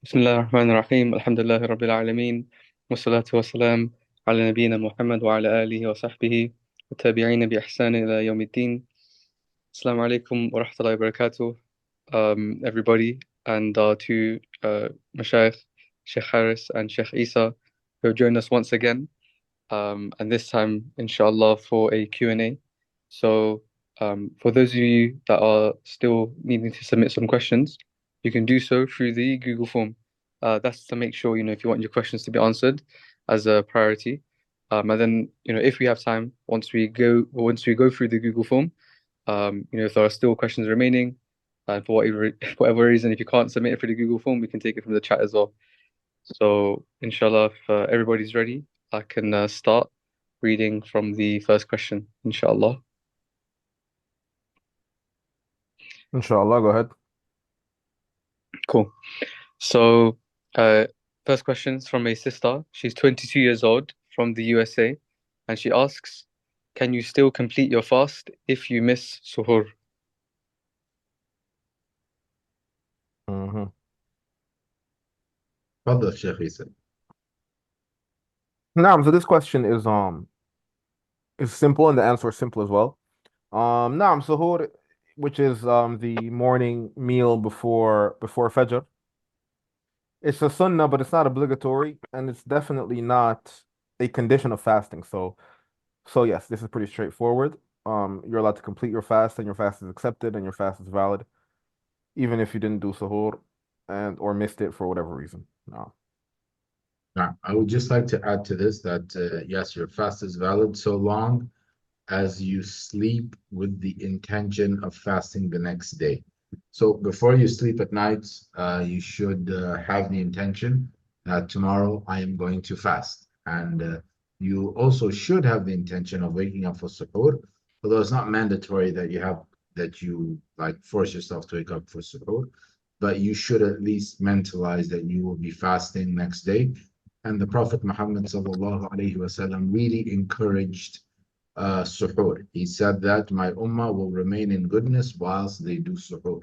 بسم الله الرحمن الرحيم الحمد لله رب العالمين والصلاة والسلام على نبينا محمد وعلى آله وصحبه والتابعين بإحسان إلى يوم الدين. Assalamu alaikum wa rahmatullahi wa barakatuh, everybody, and to Mashaykh, Sheikh Harris and Sheikh Eissa, who have joined us once again, and this time, inshallah, for a Q&A. So, for those of you that are still needing to submit some questions, you can do so through the Google form. That's to make sure, if you want your questions to be answered as a priority. And then, if we have time, once we go through the Google form, if there are still questions remaining, and for whatever reason, if you can't submit it for the Google form, we can take it from the chat as well. So, inshallah, if everybody's ready, I can start reading from the first question, inshallah. Inshallah, go ahead. Cool. So, first question is from a sister. She's 22 years old from the USA, and she asks, can you still complete your fast if you miss suhoor? hmm تفضل شيخ عيسى. Now, so this question is simple and the answer is simple as well. Naam, suhoor, which is the morning meal before Fajr. It's a sunnah, but it's not obligatory, and it's definitely not a condition of fasting. So yes, this is pretty straightforward. You're allowed to complete your fast, and your fast is accepted, and your fast is valid, even if you didn't do suhoor and or missed it for whatever reason. No. Now, I would just like to add to this that yes, your fast is valid so long as you sleep with the intention of fasting the next day. So before you sleep at night, you should have the intention that tomorrow I am going to fast. And you also should have the intention of waking up for suhoor, although it's not mandatory that you like force yourself to wake up for suhoor, but you should at least mentalize that you will be fasting next day. And the Prophet Muhammad sallallahu alaihi wasallam really encouraged suhoor. He said that my ummah will remain in goodness whilst they do suhoor.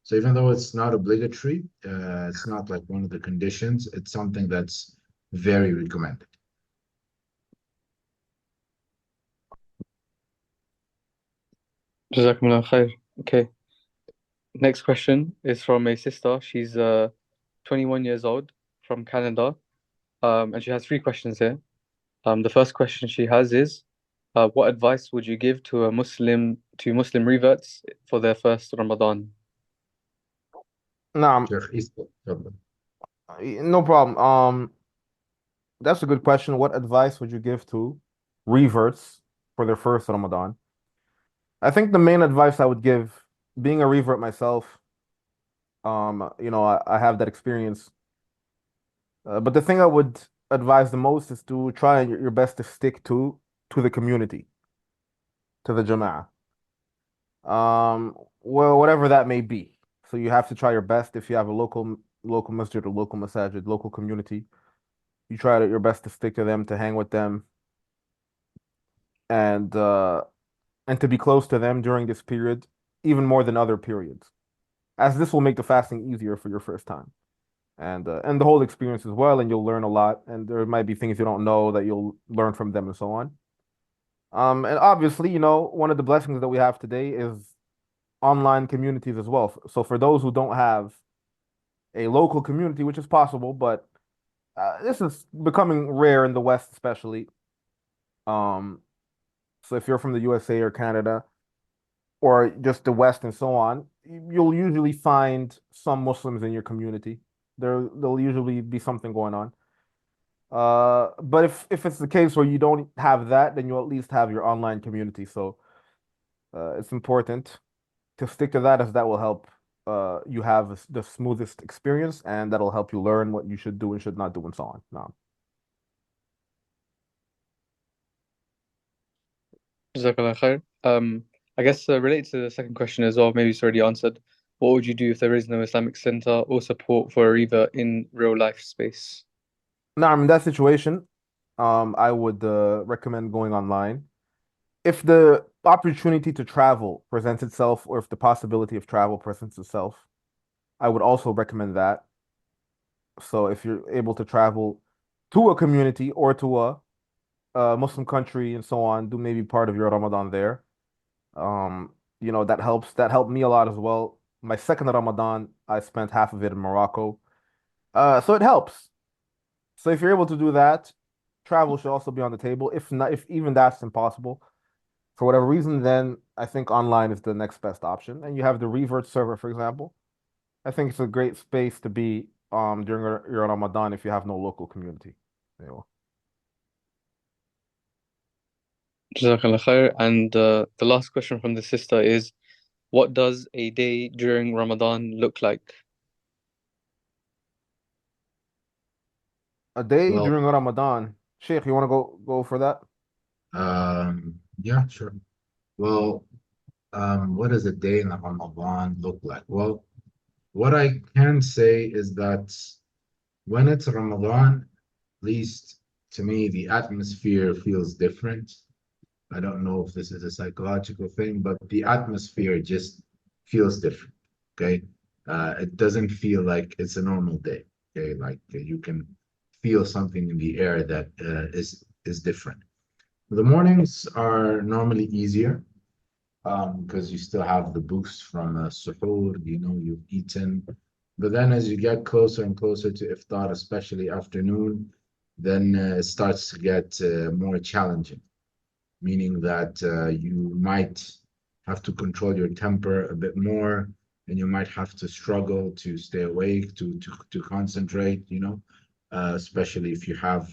So even though it's not obligatory, it's not like one of the conditions, it's something that's very recommended. Jazakumullah khair. Okay. Next question is from a sister. She's 21 years old from Canada, and she has three questions here. The first question she has is, what advice would you give to Muslim reverts for their first Ramadan? Naam, Sheikh Isa, تفضل. no problem. That's a good question. What advice would you give to reverts for their first Ramadan? I think the main advice I would give, being a revert myself, I have that experience. But the thing I would advise the most is to try your best to stick to the community, to the jama'ah. Well, whatever that may be. So you have to try your best if you have a local masjid or local masajid, local community. You try your best to stick to them, to hang with them, and uh, and to be close to them during this period, even more than other periods, as this will make the fasting easier for your first time and the whole experience as well, and you'll learn a lot, and there might be things you don't know that you'll learn from them and so on. And obviously, one of the blessings that we have today is online communities as well. So for those who don't have a local community, which is possible, but this is becoming rare in the West, especially. Um, so if you're from the USA or Canada or just the West and so on, you'll usually find some Muslims in your community. There'll usually be something going on. But if it's the case where you don't have that, then you'll at least have your online community. So it's important to stick to that, as that will help you have the smoothest experience, and that'll help you learn what you should do and should not do and so on. No. Jazakallah khair. I guess related to the second question as well, maybe it's already answered. What would you do if there is no Islamic center or support for a revert in real life space? Now, in that situation, I would recommend going online. If the opportunity to travel presents itself, or if the possibility of travel presents itself, I would also recommend that. So if you're able to travel to a community or to a Muslim country and so on, do maybe part of your Ramadan there. That helps. That helped me a lot as well. My second Ramadan, I spent half of it in Morocco. So it helps. So if you're able to do that, travel should also be on the table. If not, if even that's impossible for whatever reason, then I think online is the next best option. And you have the Revert server, for example. I think it's a great space to be during your Ramadan if you have no local community. You know. Jazakallah khair. And the last question from the sister is, what does a day during Ramadan look like? A day Well, during Ramadan. Sheikh, you want to go for that? yeah, sure. Well, what does a day in Ramadan look like? Well, what I can say is that when it's Ramadan, at least to me, the atmosphere feels different. I don't know if this is a psychological thing, but the atmosphere just feels different. Okay. It doesn't feel like it's a normal day. Okay. Like you can feel something in the air that is different. The mornings are normally easier because you still have the boost from suhoor, you've eaten. But then as you get closer and closer to iftar, especially afternoon, then it starts to get more challenging, meaning that you might have to control your temper a bit more, and you might have to struggle to stay awake, to concentrate, especially if you have,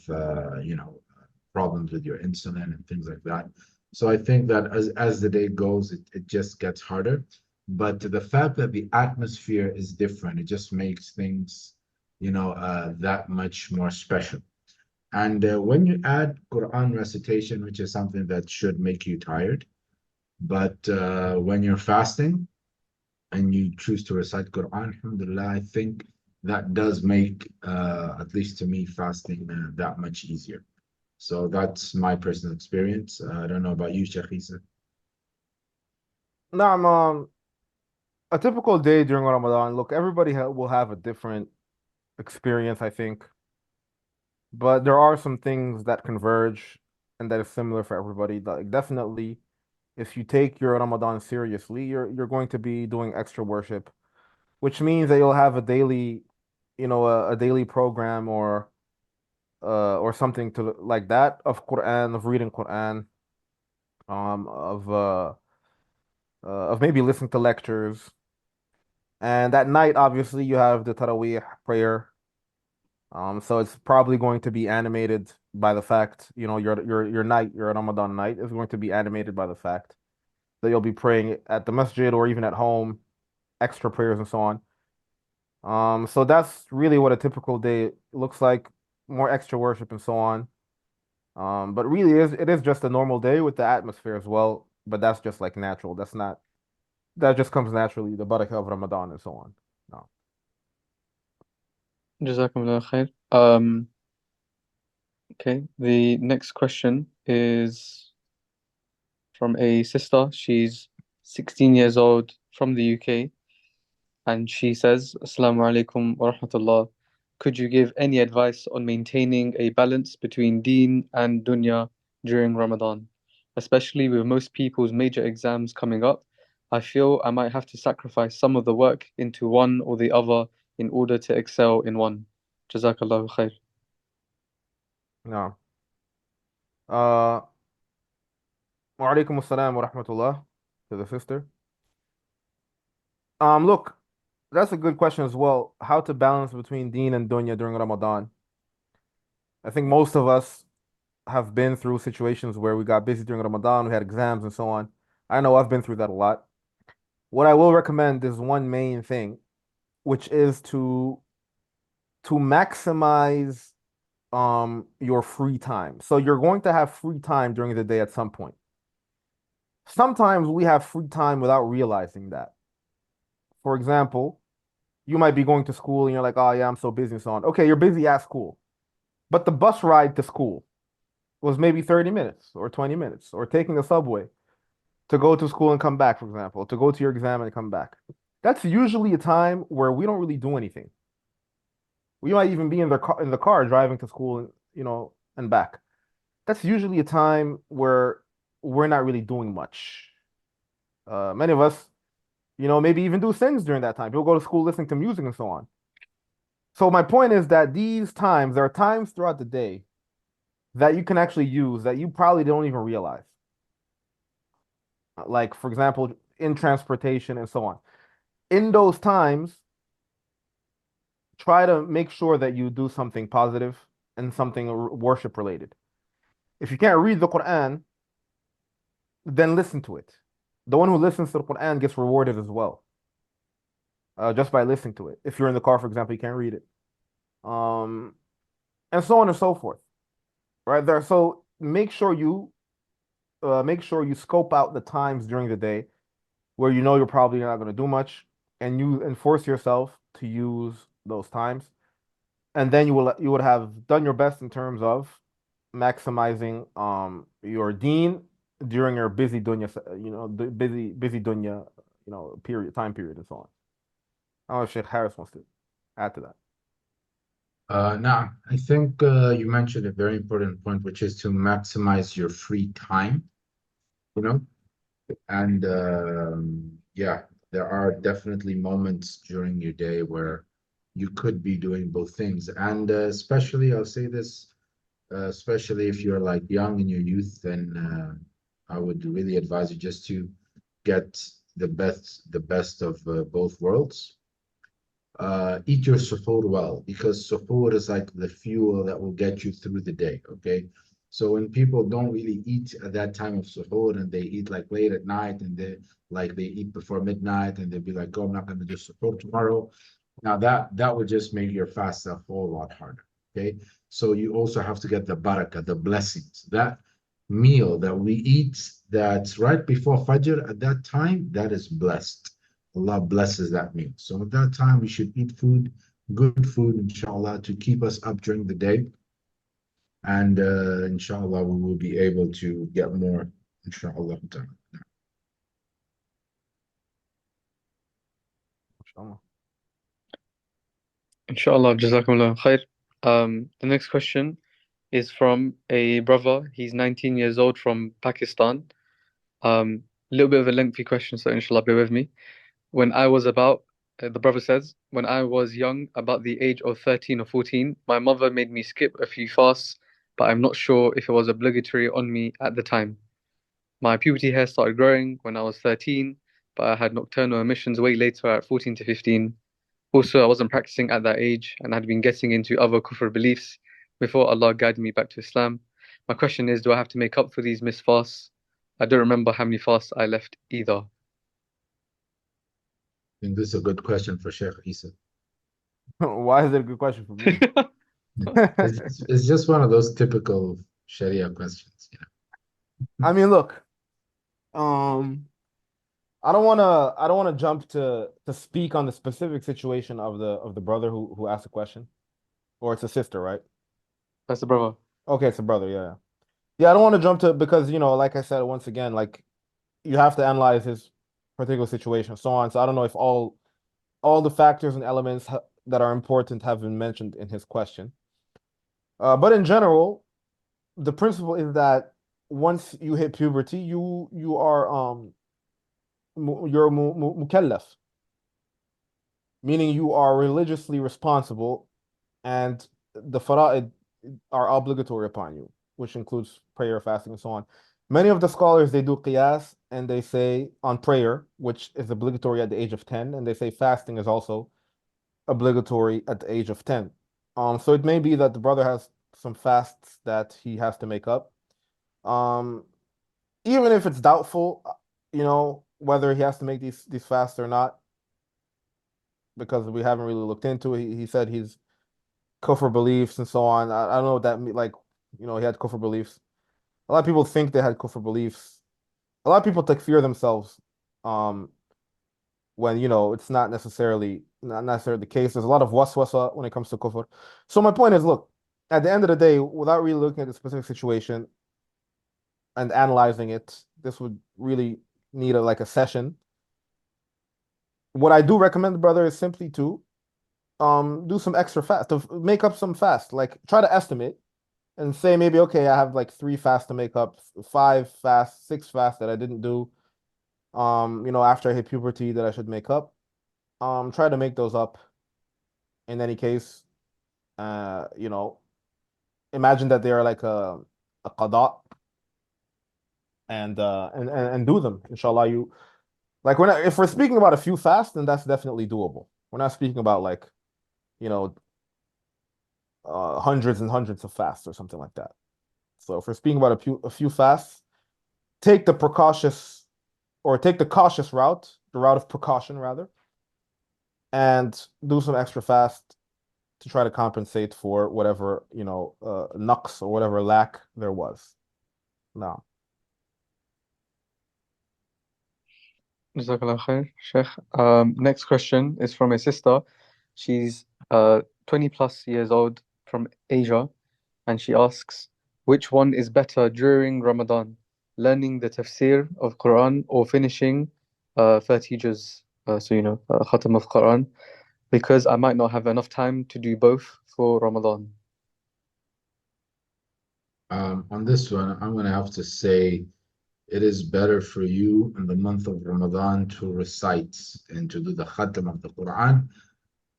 problems with your insulin and things like that. So I think that as the day goes, it just gets harder. But the fact that the atmosphere is different, it just makes things, that much more special. And when you add Quran recitation, which is something that should make you tired, but when you're fasting and you choose to recite Quran, alhamdulillah, I think that does make, at least to me, fasting that much easier. So that's my personal experience. I don't know about you, Sheikh Eissa. Nah, a typical day during Ramadan. Look, everybody will have a different experience, I think, but there are some things that converge and that is similar for everybody. Like definitely, if you take your Ramadan seriously, you're going to be doing extra worship, which means that you'll have a daily, a daily program or something to like that of Quran, of reading Quran, of maybe listening to lectures. And at night, obviously, you have the Taraweeh prayer. So it's probably going to be animated by the fact, your Ramadan night is going to be animated by the fact that you'll be praying at the masjid or even at home, extra prayers and so on. So that's really what a typical day looks like, more extra worship and so on. But really it is just a normal day with the atmosphere as well, but that's just like natural. That just comes naturally, the barakah of Ramadan and so on. No. Jazakumullah khair. Okay, the next question is from a sister. She's 16 years old from the UK, and she says, Assalamu alaikum wa rahmatullah. Could you give any advice on maintaining a balance between deen and dunya during Ramadan? Especially with most people's major exams coming up, I feel I might have to sacrifice some of the work into one or the other in order to excel in one. Jazakallahu khair. No. Uh, wa alaikum assalam wa rahmatullah to the sister. Look, that's a good question as well. How to balance between deen and dunya during Ramadan. I think most of us have been through situations where we got busy during Ramadan, we had exams and so on. I know I've been through that a lot. What I will recommend is one main thing, which is to maximize your free time. So you're going to have free time during the day at some point. Sometimes we have free time without realizing that. For example, you might be going to school and you're like, oh yeah, I'm so busy and so on. Okay, you're busy at school, but the bus ride to school was maybe 30 minutes or 20 minutes, or taking a subway to go to school and come back, for example, to go to your exam and come back. That's usually a time where we don't really do anything. We might even be in the car driving to school and and back. That's usually a time where we're not really doing much. Many of us, maybe even do things during that time. People go to school listening to music and so on. So my point is that these times, there are times throughout the day that you can actually use that you probably don't even realize. Like, for example, in transportation and so on. In those times, try to make sure that you do something positive and something worship related. If you can't read the Quran, then listen to it. The one who listens to the Quran gets rewarded as well, just by listening to it. If you're in the car, for example, you can't read it, um, and so on and so forth. Right there. So make sure you scope out the times during the day where you know you're probably not going to do much, and you enforce yourself to use those times, and then you would have done your best in terms of maximizing your deen during your busy dunya, the busy dunya, period, time period, and so on. I don't know if Sheikh Harris wants to add to that. Now, I think you mentioned a very important point, which is to maximize your free time, you know, and yeah, there are definitely moments during your day where you could be doing both things. And especially, I'll say this, especially if you're like young in your youth, then I would really advise you just to get the best of both worlds. Eat your suhoor well, because suhoor is like the fuel that will get you through the day. Okay. So when people don't really eat at that time of suhoor and they eat like late at night and they eat before midnight and they'll be like, oh, I'm not going to do suhoor tomorrow. Now that would just make your fast a whole lot harder. Okay. So you also have to get the barakah, the blessings. That meal that we eat that's right before Fajr at that time, that is blessed. Allah blesses that meal. So at that time, we should eat food, good food, inshallah, to keep us up during the day. And inshallah, we will be able to get more, inshallah. Inshallah. Inshallah, Jazakumullah khair. The next question is from a brother. He's 19 years old from Pakistan. A little bit of a lengthy question, so inshallah, bear with me. When I was about, the brother says, when I was young, about the age of 13 or 14, my mother made me skip a few fasts, but I'm not sure if it was obligatory on me at the time. My puberty hair started growing when I was 13, but I had nocturnal emissions way later at 14 to 15. Also, I wasn't practicing at that age and had been getting into other kufr beliefs before Allah guided me back to Islam. My question is, do I have to make up for these missed fasts? I don't remember how many fasts I left either. I think this is a good question for Sheikh Eissa. Why is it a good question for me? It's just one of those typical Sharia questions. I mean, look, um, I don't wanna jump to speak on the specific situation of the brother who asked the question, or it's a sister, right? That's the brother. Okay, it's a brother, yeah. Yeah, I don't want to jump to because like I said once again, like you have to analyze his particular situation, so on. So I don't know if all the factors and elements that are important have been mentioned in his question. But in general, the principle is that once you hit puberty, you are you're mukallaf, meaning you are religiously responsible, and the fara'id are obligatory upon you, which includes prayer, fasting, and so on. Many of the scholars they do qiyas and they say on prayer, which is obligatory at the age of 10, and they say fasting is also obligatory at the age of 10. So it may be that the brother has some fasts that he has to make up. Um, Even if it's doubtful, whether he has to make these fasts or not, because we haven't really looked into it. He said he's kufr beliefs and so on. I don't know what that mean. Like, he had kufr beliefs. A lot of people think they had kufr beliefs. A lot of people takfir themselves, um, when it's not necessarily the case. There's a lot of waswasa when it comes to kufr. So my point is, look, at the end of the day, without really looking at the specific situation and analyzing it, this would really need like a session. What I do recommend, brother, is simply to do some extra fast to make up some fast. Like try to estimate and say maybe okay, I have like 3 fasts to make up, 5 fasts, 6 fasts that I didn't do. After I hit puberty that I should make up. Try to make those up in any case. Uh, you know, Imagine that they are like a qada and do them. Inshallah, you like if we're speaking about a few fasts, then that's definitely doable. We're not speaking about like, you know, hundreds and hundreds of fasts or something like that. So if we're speaking about a few fasts, take the precautious or take the cautious route, the route of precaution rather, and do some extra fast to try to compensate for whatever, naqs or whatever lack there was. No. Jazakallah khair, Sheikh. Next question is from a sister. She's 20 plus years old from Asia, and she asks, which one is better during Ramadan, learning the tafsir of Quran or finishing 30 juz, khatam of Quran, because I might not have enough time to do both for Ramadan. On this one, I'm going to have to say it is better for you in the month of Ramadan to recite and to do the khatam of the Quran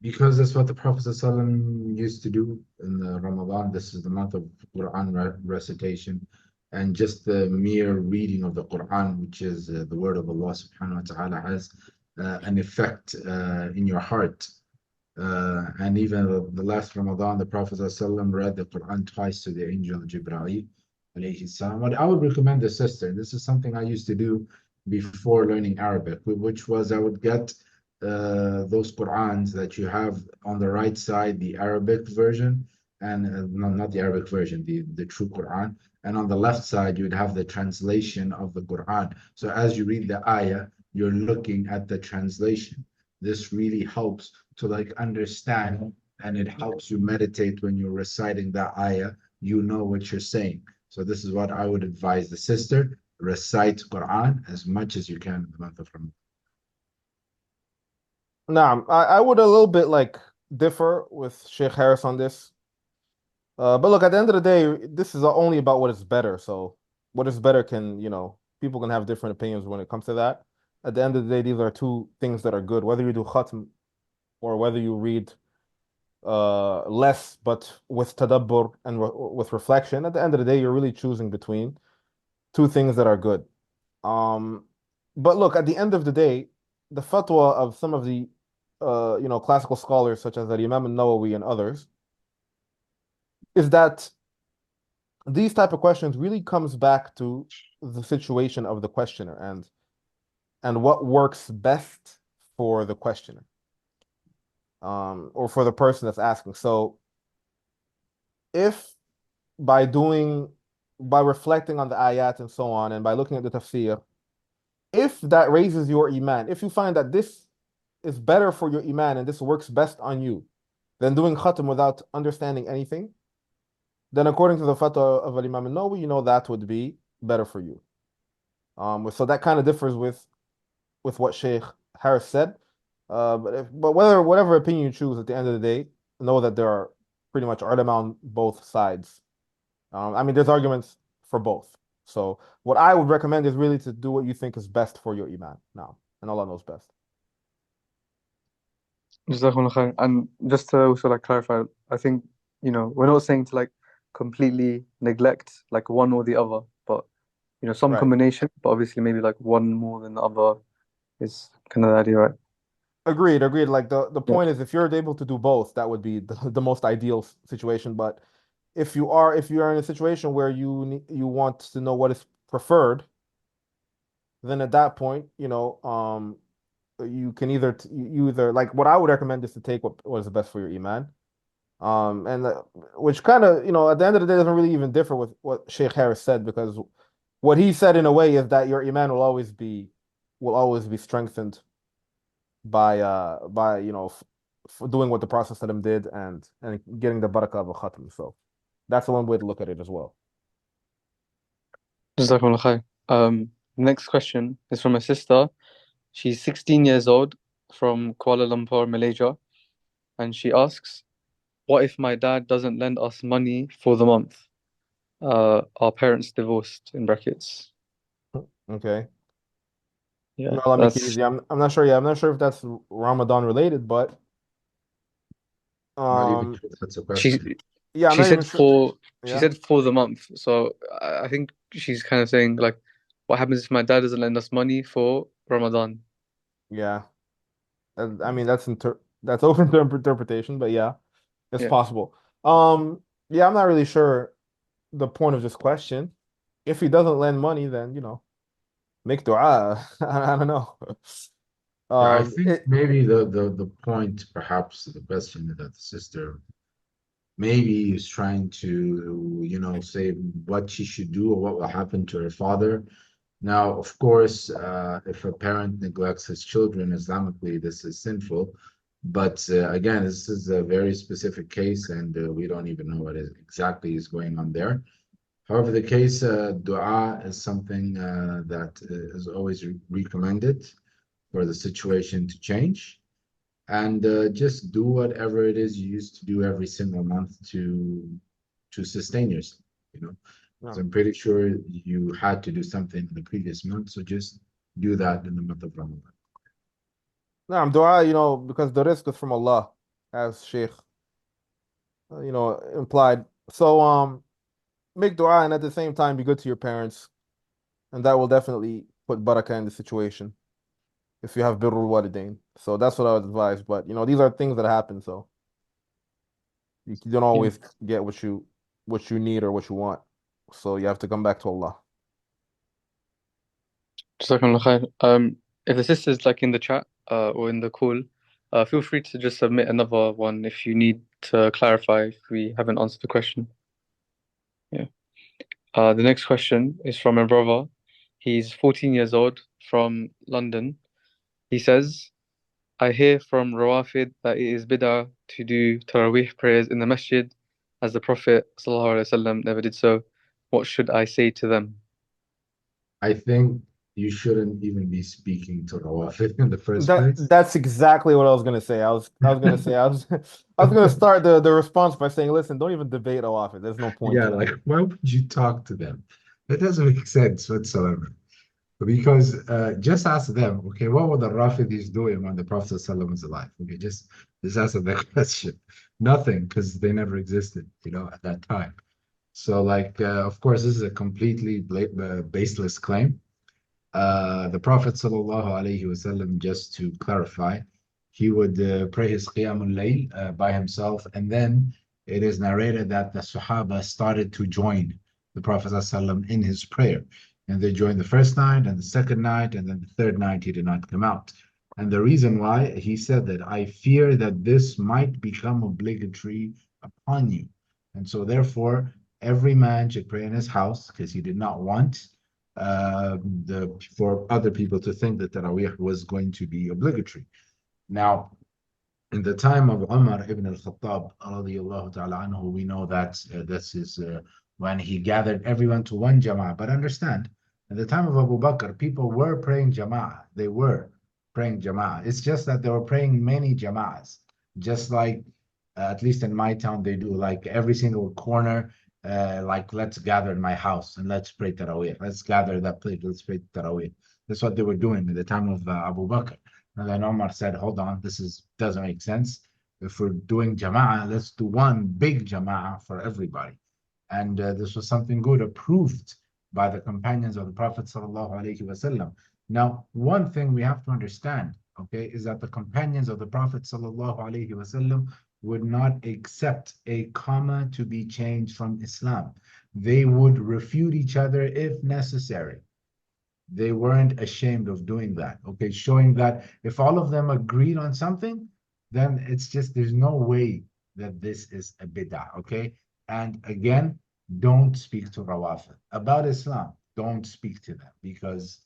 because that's what the Prophet ﷺ used to do in the Ramadan. This is the month of Quran recitation and just the mere reading of the Quran, which is the word of Allah subhanahu wa ta'ala, has an effect in your heart. And even the last Ramadan, the Prophet ﷺ read the Quran twice to the angel Jibreel alayhi salam. What I would recommend the sister, this is something I used to do before learning Arabic, which was I would get those Qurans that you have on the right side, the Arabic version, and no, not the Arabic version, the true Quran. And on the left side, you would have the translation of the Quran. So as you read the ayah, you're looking at the translation. This really helps to like understand, and it helps you meditate when you're reciting that ayah. You know what you're saying. So this is what I would advise the sister: recite Quran as much as you can in the month of Ramadan. Nah, I would a little bit like differ with Sheikh Harris on this. But look, at the end of the day, this is only about what is better. So what is better can, people can have different opinions when it comes to that. At the end of the day, these are two things that are good. Whether you do khatm or whether you read less but with tadabbur and with reflection, at the end of the day, you're really choosing between two things that are good. But look, at the end of the day, the fatwa of some of the classical scholars such as the Imam al-Nawawi and others is that these type of questions really comes back to the situation of the questioner and what works best for the questioner, or for the person that's asking. So if by reflecting on the ayat and so on, and by looking at the tafsir, if that raises your iman, if you find that this is better for your iman and this works best on you than doing khatam without understanding anything, then according to the fatwa of Imam al-Nawawi, that would be better for you. So that kind of differs with what Sheikh Harris said. But whatever opinion you choose at the end of the day, know that there are pretty much ulama on both sides. There's arguments for both. So what I would recommend is really to do what you think is best for your iman now, and Allah knows best. Jazakumullah khair. And just to also like clarify, I think, we're not saying to like completely neglect like one or the other, but some Right. combination, but obviously maybe like one more than the other is kind of the idea, right? Agreed. Like the Yeah. point is, if you're able to do both, that would be the most ideal situation. But if you are in a situation where you want to know what is preferred, then at that point, you can either like what I would recommend is to take what is the best for your iman. And which kind of, at the end of the day doesn't really even differ with what Sheikh Harris said, because what he said in a way is that your iman will always be strengthened by for doing what the Prophet ﷺ did and getting the barakah of a khatam. So that's one way to look at it as well. Jazakumullah khair. Next question is from a sister. She's 16 years old from Kuala Lumpur, Malaysia. and she asks, what if my dad doesn't lend us money for the month? Our parents divorced, in brackets. Okay. Yeah, No, I'll make it that's easy. I'm not sure. Yeah, I'm not sure if that's Ramadan related, but Not even um, sure if that's a she question. yeah, I'm she not even said sure. for she Yeah, said for the month. So I think she's kind of saying like, what happens if my dad doesn't lend us money for Ramadan? yeah. I mean, that's open to interpretation, but yeah, it's Yeah, possible. Yeah, I'm not really sure the point of this question. If he doesn't lend money, then make dua. I don't know. Yeah, I think It maybe the point, perhaps the question that the sister maybe is trying to, say what she should do or what will happen to her father. Now, of course, if a parent neglects his children Islamically, this is sinful. But again, this is a very specific case, and we don't even know what exactly is going on there. However, the case, dua is something that is always recommended for the situation to change. And just do whatever it is you used to do every single month to sustain yourself, you know. So no, I'm pretty sure you had to do something in the previous month, so just do that in the month of Ramadan. no, dua, because the risk is from Allah, as Sheikh, implied. So make dua and at the same time be good to your parents, and that will definitely put barakah in the situation if you have birrul walidain. So that's what I would advise. But these are things that happen, so you don't yeah. always get what you need or what you want. So you have to come back to Allah. Jazakallah khair. If the sister's like in the chat or in the call, feel free to just submit another one if you need to clarify if we haven't answered the question. Yeah. The next question is from a brother. He's 14 years old from London. He says, I hear from Rawafid that it is bid'ah to do Taraweeh prayers in the masjid as the Prophet ﷺ never did so. What should I say to them? I think you shouldn't even be speaking to Rawafid in the first That place. that's exactly what I was gonna say. I was gonna say I was gonna start the response by saying, listen, don't even debate Awafid. There's no point Yeah, in it. like why would you talk to them? That doesn't make sense whatsoever. Because just ask them, okay, what were the Rafidis doing when the Prophet ﷺ was alive? Okay, just answer that question. Nothing, because they never existed, at that time. So, like, of course, this is a completely baseless claim. The Prophet ﷺ, just to clarify, he would pray his Qiyamul Layl by himself, and then it is narrated that the Sahaba started to join the Prophet ﷺ in his prayer. And they joined the first night, and the second night, and then the third night he did not come out. And the reason why, he said that I fear that this might become obligatory upon you. And so, therefore, every man should pray in his house because he did not want for other people to think that Taraweeh was going to be obligatory. Now, in the time of Umar ibn al-Khattab, radiallahu ta'ala anhu, we know that this is when he gathered everyone to one jama'ah. But understand, at the time of Abu Bakr, people were praying jama'ah. They were praying jama'ah. It's just that they were praying many jama'ahs, just like, at least in my town, they do, like every single corner, like let's gather in my house and let's pray Taraweeh. Let's gather that place, let's pray Taraweeh. That's what they were doing at the time of Abu Bakr. And then Omar said, hold on, doesn't make sense. If we're doing jama'ah, let's do one big jama'ah for everybody. And this was something good, approved by the companions of the Prophet ﷺ. Now, one thing we have to understand, okay, is that the companions of the Prophet ﷺ would not accept a comma to be changed from Islam. They would refute each other if necessary. They weren't ashamed of doing that, okay, showing that if all of them agreed on something, then it's just there's no way that this is a bid'ah, okay. And again, don't speak to Rawafid about Islam. Don't speak to them because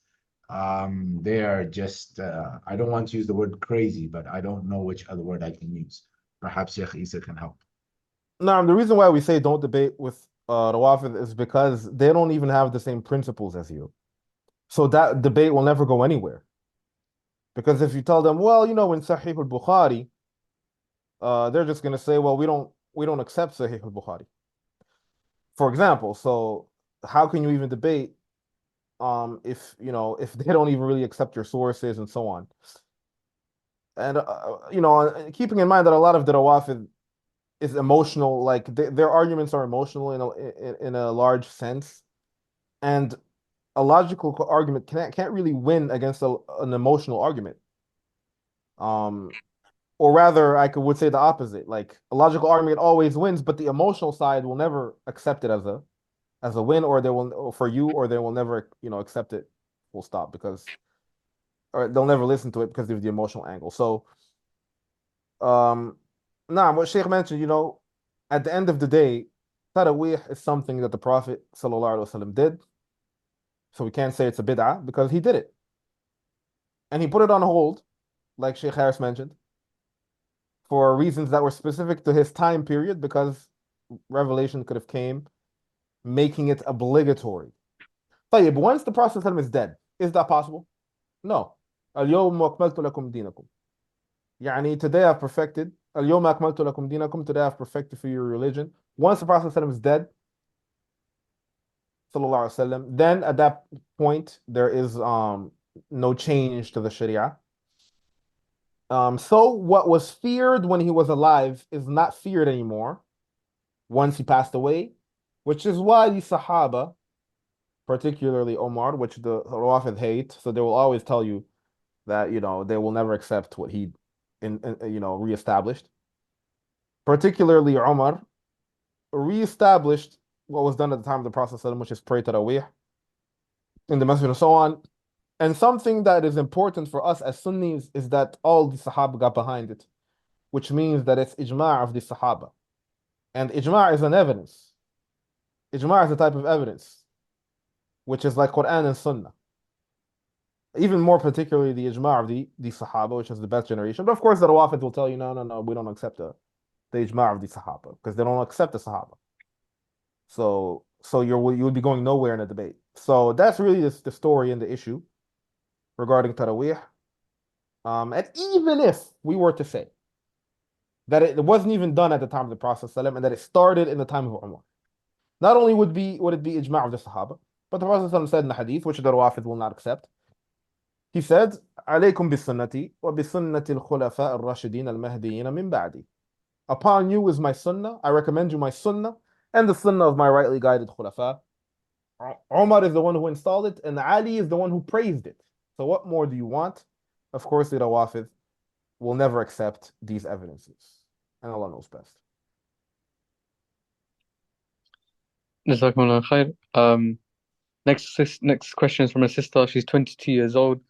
they are just I don't want to use the word crazy, but I don't know which other word I can use. Perhaps Sheikh Eissa can help. Now, the reason why we say don't debate with Rawafid is because they don't even have the same principles as you. So that debate will never go anywhere. Because if you tell them, well, in Sahih al-Bukhari, they're just going to say, well, we don't accept Sahih al-Bukhari, for example. So how can you even debate if if they don't even really accept your sources and so on? And keeping in mind that a lot of the Rawafid is emotional, like their arguments are emotional in a large sense, and a logical argument can't really win against an emotional argument. Um, or rather, would say the opposite. Like a logical argument always wins, but the emotional side will never accept it as a win, or they will or for you, or they will never accept it full stop because or they'll never listen to it because of the emotional angle. So now what Sheikh mentioned, at the end of the day, Tarawih is something that the Prophet ﷺ did. So we can't say it's a bid'ah because he did it. And he put it on hold, like Sheikh Harris mentioned, for reasons that were specific to his time period because revelation could have came, making it obligatory. But once the Prophet ﷺ is dead, is that possible? No. اليوم أكملت لكم دينكم. يعني today I've perfected. اليوم أكملت لكم دينكم. Today I've perfected for your religion. Once the Prophet ﷺ is dead, sallallahu alaihi wasallam, then at that point there is no change to the Sharia. So what was feared when he was alive is not feared anymore once he passed away, which is why the Sahaba, particularly Omar, which the Rawafid hate, so they will always tell you that they will never accept what he reestablished. Particularly Omar reestablished what was done at the time of the Prophet, which is pray tarawih in the masjid and so on. And something that is important for us as Sunnis is that all the Sahaba got behind it, which means that it's ijma' of the Sahaba. And ijma' is an evidence. Ijma' is a type of evidence, which is like Quran and Sunnah. Even more particularly the ijma' of the Sahaba, which is the best generation. But of course, the Rawafid will tell you, no, no, no, we don't accept the ijma' of the Sahaba because they don't accept the Sahaba. So you would be going nowhere in a debate. So that's really the story and the issue regarding Taraweeh. And even if we were to say that it wasn't even done at the time of the Prophet ﷺ and that it started in the time of Umar, not only would it be ijma' of the Sahaba, but the Prophet ﷺ said in the hadith, which the Rawafid will not accept, he said, عليكم بسنتي وبسنة الخلفاء الراشدين المهديين من بعدي. Upon you is my sunnah, I recommend you my sunnah, and the sunnah of my rightly guided khulafa. Umar is the one who installed it, and Ali is the one who praised it. So what more do you want? Of course, the Rawafid will never accept these evidences. And Allah knows best. Jazakumullah khair. Next question is from a sister. She's 22 years old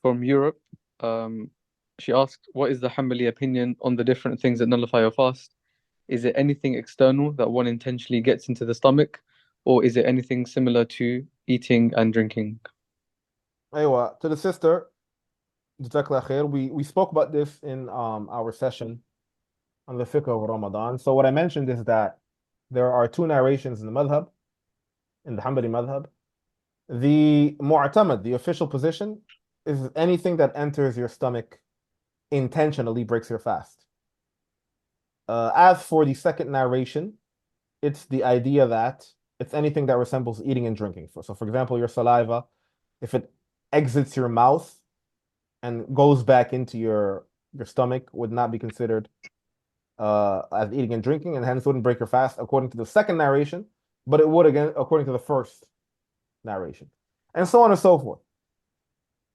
from Europe. She asked, what is the Hanbali opinion on the different things that nullify your fast? Is it anything external that one intentionally gets into the stomach, or is it anything similar to eating and drinking? Aywa, to the sister, Jazakallah khair, we spoke about this in our session on the fiqh of Ramadan. So what I mentioned is that there are two narrations in the madhab, in the Hanbali madhab. The mu'tamad, the official position, is anything that enters your stomach intentionally breaks your fast. As for the second narration, it's the idea that it's anything that resembles eating and drinking. So for example, your saliva, if it exits your mouth and goes back into your stomach, would not be considered as eating and drinking, and hence wouldn't break your fast according to the second narration, but it would again according to the first narration, and so on and so forth.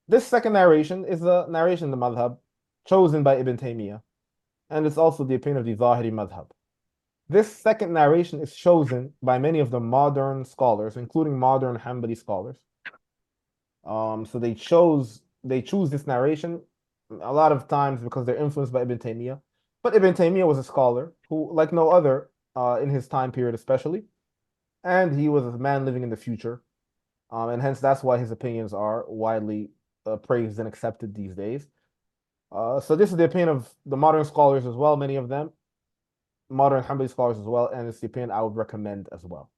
This second narration is a narration in the madhab chosen by Ibn Taymiyyah, and it's also the opinion of the Zahiri madhab. This second narration is chosen by many of the modern scholars, including modern Hanbali scholars. So they choose this narration a lot of times because they're influenced by Ibn Taymiyyah. But Ibn Taymiyyah was a scholar who, like no other, in his time period especially, and he was a man living in the future, and hence that's why his opinions are widely praised and accepted these days. So this is the opinion of the modern scholars as well, many of them, modern Hanbali scholars as well, and it's the opinion I would recommend as well.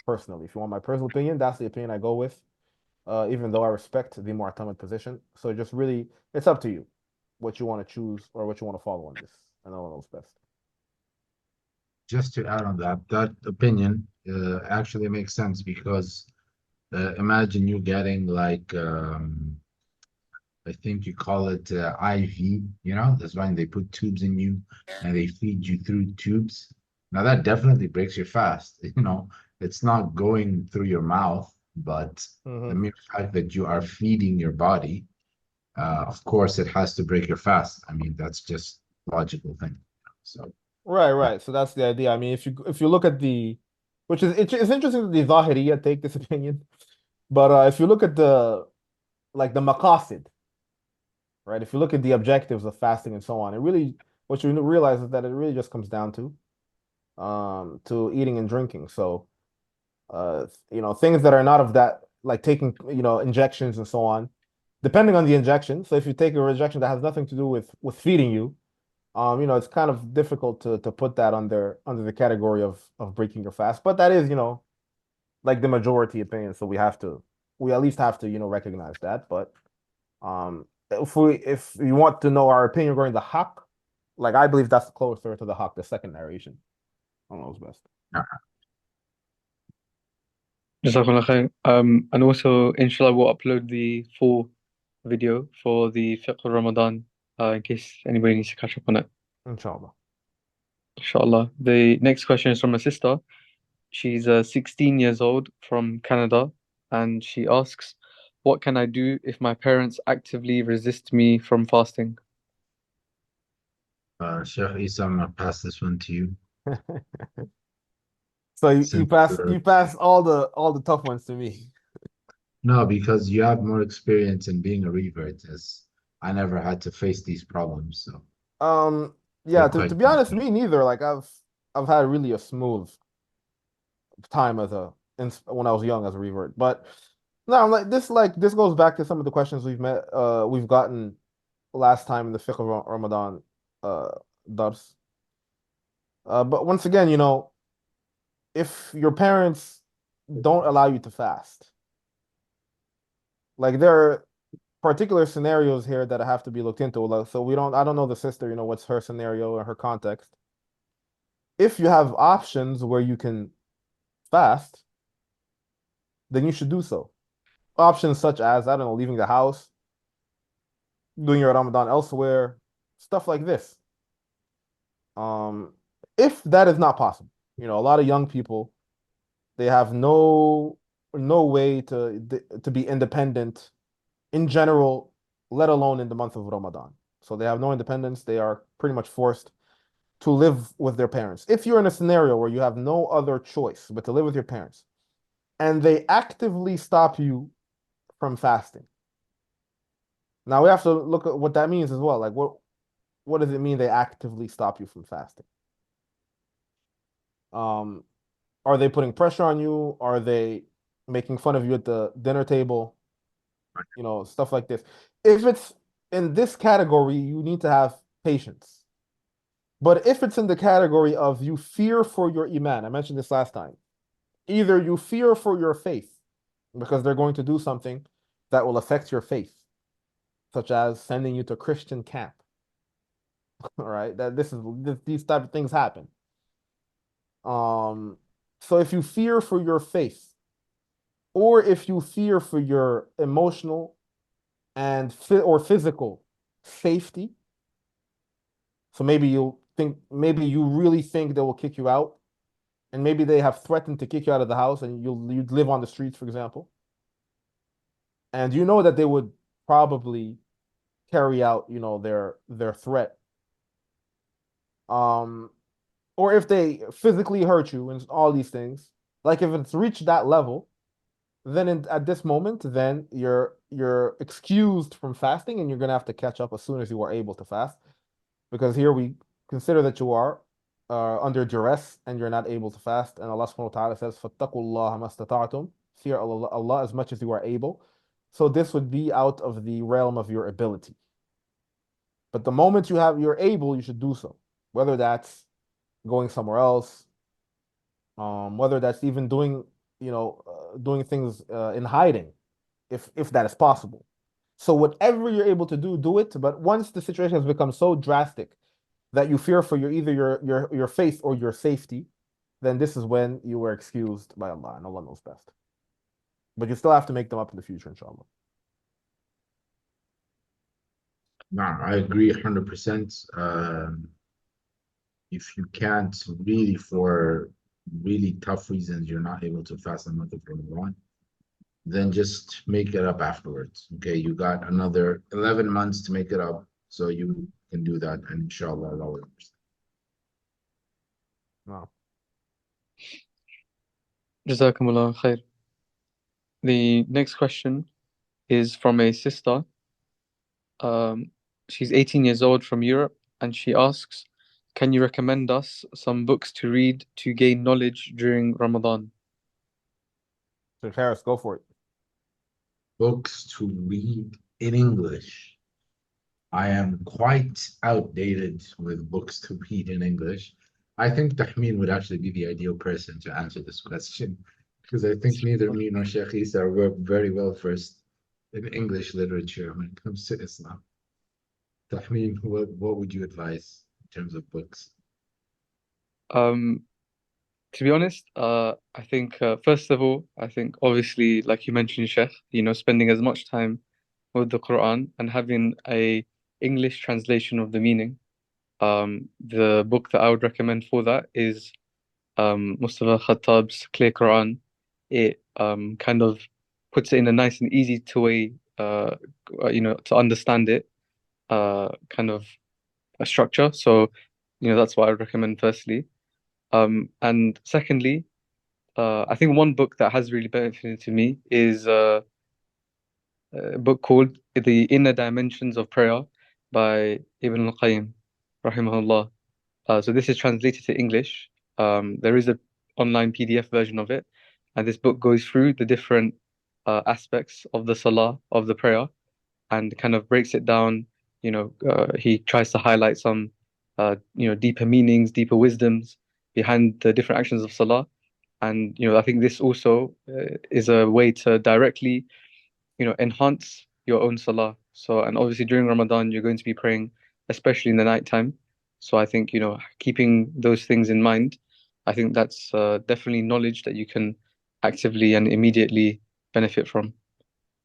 Personally, if you want my personal opinion, that's the opinion I go with, even though I respect the Mu'tamad position. So just really, it's up to you what you want to choose or what you want to follow on this. and Allah knows best. Just to add on that, that opinion actually makes sense because imagine you getting like I think you call it IV, you know, that's when they put tubes in you and they feed you through tubes. Now that definitely breaks your fast. You know, it's not going through your mouth, but the Mm-hmm. mere fact that you are feeding your body, of course, it has to break your fast. I mean, that's just logical thing. So, Right, yeah. right. So that's the idea. I mean, if you look at the, which is it's interesting that the Zahiriyya take this opinion, but if you look at the like the maqasid, right? If you look at the objectives of fasting and so on, it really what you realize is that it really just comes down to eating and drinking. So things that are not of that, like taking, injections and so on, depending on the injection. So if you take a injection that has nothing to do with feeding you, it's kind of difficult to put that under the category of breaking your fast. But that is, like the majority opinion. So we at least have to, recognize that. But if you want to know our opinion regarding the haq, like I believe that's closer to the haq, the second narration. I don't know what's best. Jazakallah khair. And also, inshallah, we'll upload the full video for the Fiqh Ramadan in case anybody needs to catch up on it. Inshallah. Inshallah. The next question is from a sister. She's 16 years old from Canada, and she asks, "What can I do if my parents actively resist me from fasting?" Sheikh Eissa, I'm gonna pass this one to you So you since pass all the tough ones to me. no, because you have more experience in being a revert, as I never had to face these problems, so Um, yeah, take to quite be honest, me neither. Like I've had really a smooth time when I was young as a revert. But no, I'm like this goes back to some of the questions we've gotten last time in the Fiqh of Ramadan uh dars. But once again, if your parents don't allow you to fast, like there are particular scenarios here that have to be looked into. Like, so I don't know the sister, what's her scenario or her context. If you have options where you can fast, then you should do so. Options such as, I don't know, leaving the house, doing your Ramadan elsewhere, stuff like this. Um, if that is not possible, a lot of young people, they have no way to be independent in general, let alone in the month of Ramadan. So they have no independence. They are pretty much forced to live with their parents. If you're in a scenario where you have no other choice but to live with your parents, and they actively stop you from fasting. Now we have to look at what that means as well. Like what does it mean they actively stop you from fasting? Um, are they putting pressure on you? Are they making fun of you at the dinner table? Stuff like this. If it's in this category, you need to have patience. But if it's in the category of you fear for your iman, I mentioned this last time, either you fear for your faith because they're going to do something that will affect your faith, such as sending you to Christian camp. All right, these type of things happen. So if you fear for your faith, or if you fear for your emotional or physical safety, so maybe you really think they will kick you out, and maybe they have threatened to kick you out of the house, and you'd live on the streets, for example, and you know that they would probably carry out, their threat. Um, or if they physically hurt you and all these things, like if it's reached that level, then at this moment, then you're excused from fasting, and you're gonna have to catch up as soon as you are able to fast, because here we consider that you are under duress and you're not able to fast, and Allah subhanahu wa ta'ala says, فَاتَّقُوا اللَّهَ مَا اسْتَطَعْتُمْ, fear Allah as much as you are able. So this would be out of the realm of your ability. But the moment you're able, you should do so, whether that's going somewhere else, whether that's even doing things in hiding, if that is possible. So whatever you're able to do, do it. But once the situation has become so drastic that you fear for your either your faith or your safety, then this is when you were excused by Allah, and Allah knows best. But you still have to make them up in the future, inshallah. No, I agree 100%. If you can't really, for really tough reasons, you're not able to fast the month of Ramadan, then just make it up afterwards. Okay, you got another 11 months to make it up, so you can do that, and inshallah, Allah will understand. No. Jazakumullah khair. The next question is from a sister. She's 18 years old from Europe, and she asks, can you recommend us some books to read to gain knowledge during Ramadan? So Harris, go for it. Books to read in English. I am quite outdated with books to read in English. I think Tahmeen would actually be the ideal person to answer this question, because I think neither me nor Sheikh Eissa are very well versed in English literature when it comes to Islam. Tahmeen, what would you advise in terms of books? Um, to be honest, I think first of all, I think obviously, like you mentioned, Sheikh, spending as much time with the Quran and having a English translation of the meaning. The book that I would recommend for that is Mustafa Khattab's Clear Quran. It kind of puts it in a nice and easy to way, to understand it, kind of a structure. So, that's what I would recommend firstly. And secondly, I think one book that has really benefited to me is a book called The Inner Dimensions of Prayer by Ibn al-Qayyim, rahimahullah. So this is translated to English. There is a online PDF version of it, and this book goes through the different aspects of the salah, of the prayer, and kind of breaks it down. He tries to highlight some, deeper meanings, deeper wisdoms behind the different actions of salah. And, I think this also is a way to directly, enhance your own salah. So, and obviously during Ramadan, you're going to be praying, especially in the night time. So I think, keeping those things in mind, I think that's definitely knowledge that you can actively and immediately benefit from.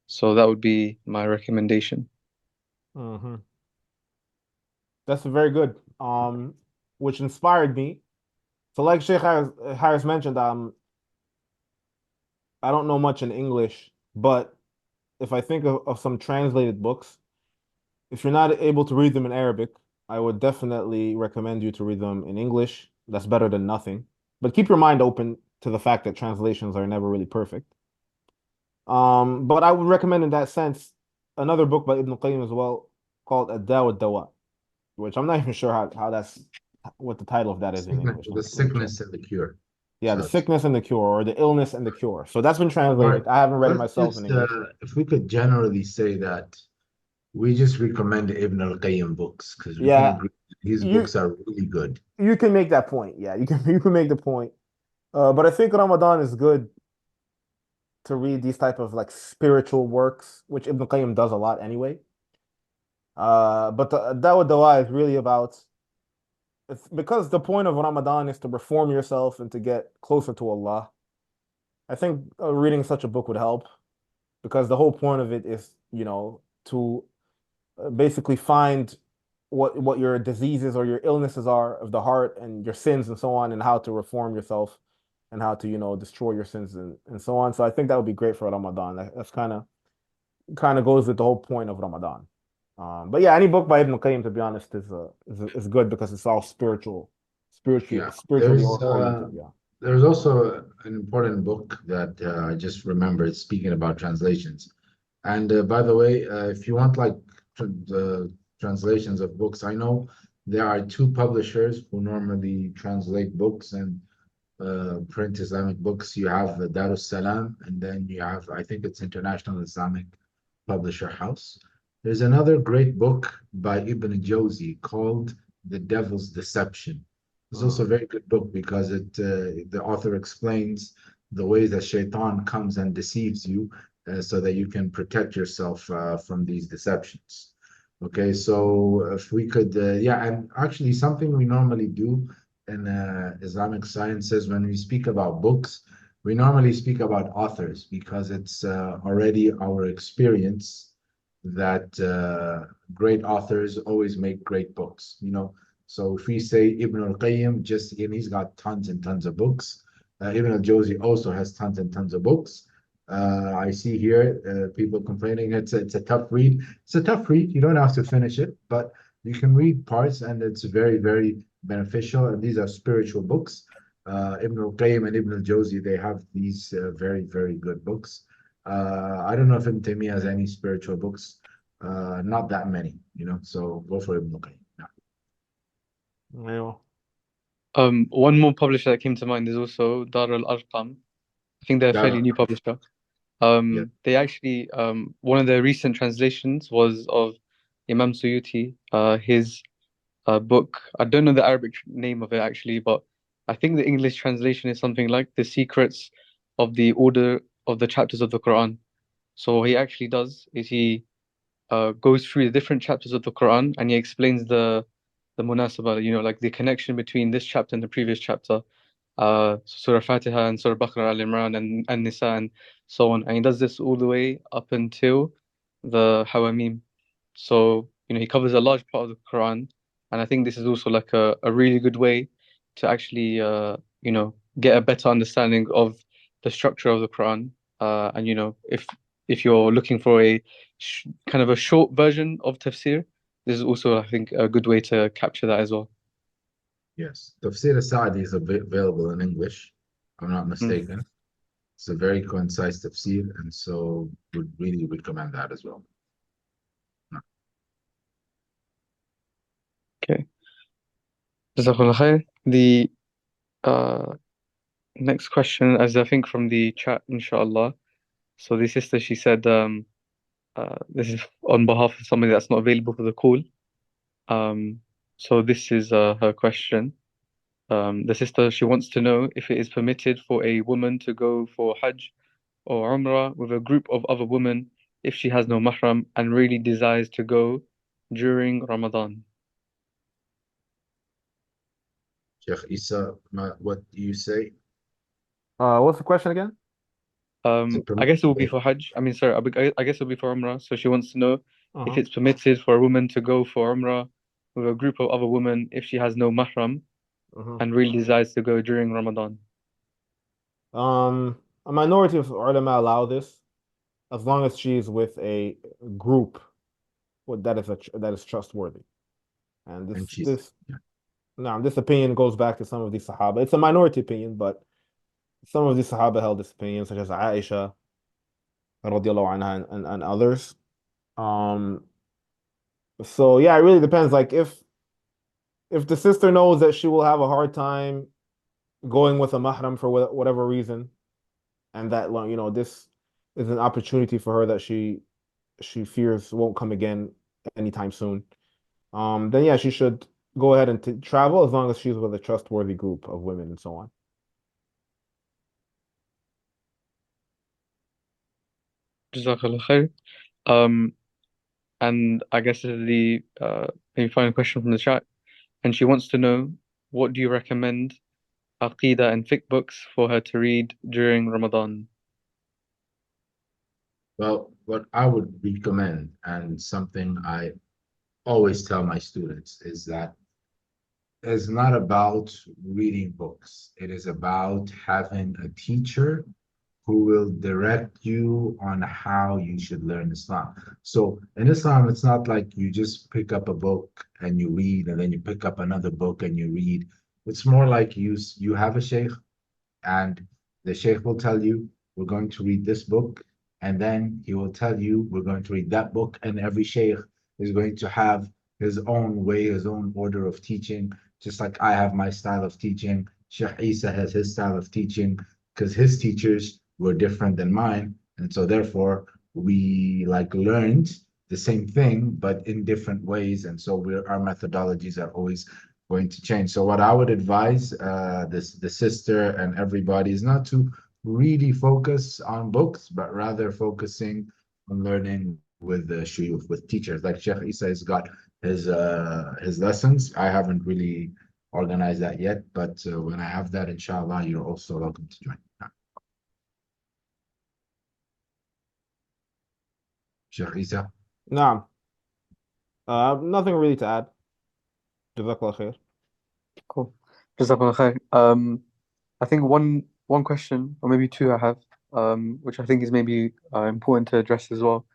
So that would be my recommendation. Mm-hmm. That's very good. Which inspired me. So, like Sheikh Harris mentioned, I don't know much in English, but if I think of some translated books, if you're not able to read them in Arabic, I would definitely recommend you to read them in English. That's better than nothing. But keep your mind open to the fact that translations are never really perfect. But I would recommend in that sense another book by Ibn Qayyim as well called Ad-Dawa Dawa, which I'm not even sure how that's what the title of that is in English. The Let me check. sickness and the cure. Yeah, the So it's sickness and the cure, or the illness and the cure. So that's been all right. translated. I haven't read it Let's myself in just English. if we could generally say that we just recommend Ibn al-Qayyim books, because we can Yeah, agree his you books are really good. you can make that point. Yeah, you can make the point. But I think Ramadan is good to read these type of like spiritual works, which Ibn Qayyim does a lot anyway. But the Dawah Dawa is really about it's because the point of Ramadan is to reform yourself and to get closer to Allah. I think reading such a book would help because the whole point of it is, to basically find what your diseases or your illnesses are of the heart and your sins and so on, and how to reform yourself and how to, destroy your sins and so on. So I think that would be great for Ramadan. That's kind of goes with the whole point of Ramadan. But yeah, any book by Ibn Qayyim, to be honest, is good because it's all Yeah, spiritually oriented. Yeah. there's also an important book that I just remembered speaking about translations. And by the way, if you want like the translations of books, I know there are two publishers who normally translate books and print Islamic books. You have the Darus Salam, and then you have, I think it's International Islamic Publisher House. There's another great book by Ibn Jawzi called The Devil's Deception. It's also a very good book because the author explains the ways that shaitan comes and deceives you so that you can protect yourself from these deceptions. Okay, so if we could, yeah, and actually something we normally do in Islamic sciences when we speak about books, we normally speak about authors because it's already our experience that great authors always make great books, you know. So if we say Ibn al-Qayyim, just and he's got tons and tons of books. Ibn al-Jawzi also has tons and tons of books. I see here people complaining it's a tough read. It's a tough read. You don't have to finish it, but you can read parts, and it's very, very beneficial. And these are spiritual books. Ibn al-Qayyim and Ibn al-Jawzi, they have these very, very good books. I don't know if Ibn Taymiyyah has any spiritual books. Not that many, you know. So go for Ibn al-Qayyim. Yeah. Yeah. One more publisher that came to mind is also Dar al-Arqam. I think they're a fairly That, new publisher. yeah. They actually, one of their recent translations was of Imam Suyuti, his book. I don't know the Arabic name of it actually, but I think the English translation is something like The Secrets of the Order of the Chapters of the Quran. So what he actually does is he goes through the different chapters of the Quran and he explains the munasabah, you know, like the connection between this chapter and the previous chapter, Surah Fatiha and Surah Baqarah, Al Imran and Nisa and so on. And he does this all the way up until the Hawamim. So, you know, he covers a large part of the Quran. And I think this is also like a really good way to actually, you know, get a better understanding of the structure of the Quran. And, you know, if you're looking for a kind of a short version of tafsir, this is also, I think, a good way to capture that as well. Yes. Tafsir al-Sa'di is available in English, if I'm not Mm. mistaken. It's a very concise tafsir, and so would really recommend that as well. Okay. Jazakallah khair. The uh, next question, as I think from the chat, inshallah. So the sister, she said, this is on behalf of somebody that's not available for the call. So this is her question. The sister, she wants to know if it is permitted for a woman to go for Hajj or Umrah with a group of other women if she has no mahram and really desires to go during Ramadan. Sheikh Eissa, what do you say? What's the question again? Is it I guess it will be permitted? for Hajj. I mean, sorry, I guess it will be for Umrah. So she wants to know if Uh-huh. it's permitted for a woman to go for Umrah with a group of other women if she has no mahram Uh-huh. and really desires to go during Ramadan. A minority of ulama allow this as long as she's with a group that is trustworthy. And And this she's, this yeah. now this opinion goes back to some of these Sahaba. It's a minority opinion, but some of these Sahaba held this opinion, such as Aisha radiallahu anha and others. Um, so yeah, it really depends. Like if the sister knows that she will have a hard time going with a mahram for whatever reason, and that you know this is an opportunity for her that she fears won't come again anytime soon. Then yeah, she should go ahead and travel as long as she's with a trustworthy group of women and so on. Jazakallah khair. Um, and I guess this is the maybe final question from the chat. And she wants to know, what do you recommend Aqidah and fiqh books for her to read during Ramadan? Well, what I would recommend, and something I always tell my students, is that it's not about reading books. It is about having a teacher who will direct you on how you should learn Islam. So in Islam, it's not like you just pick up a book and you read, and then you pick up another book and you read. It's more like you have a sheikh, and the sheikh will tell you, we're going to read this book, and then he will tell you, we're going to read that book, and every sheikh is going to have his own way, his own order of teaching, just like I have my style of teaching. Sheikh Eissa has his style of teaching because his teachers were different than mine, and so therefore we like learned the same thing but in different ways, and so our methodologies are always going to change. So what I would advise the sister and everybody is not to really focus on books, but rather focusing on learning with the shuyukh, with teachers. Like Sheikh Eissa has got his lessons. I haven't really organized that yet, but when I have that, inshallah, you're also welcome to join. Sheikh Eissa. نعم. Nothing really to add. جزاك الله خير. Cool. Jazakallah khair. I think one question or maybe two I have, which I think is maybe important to address as well.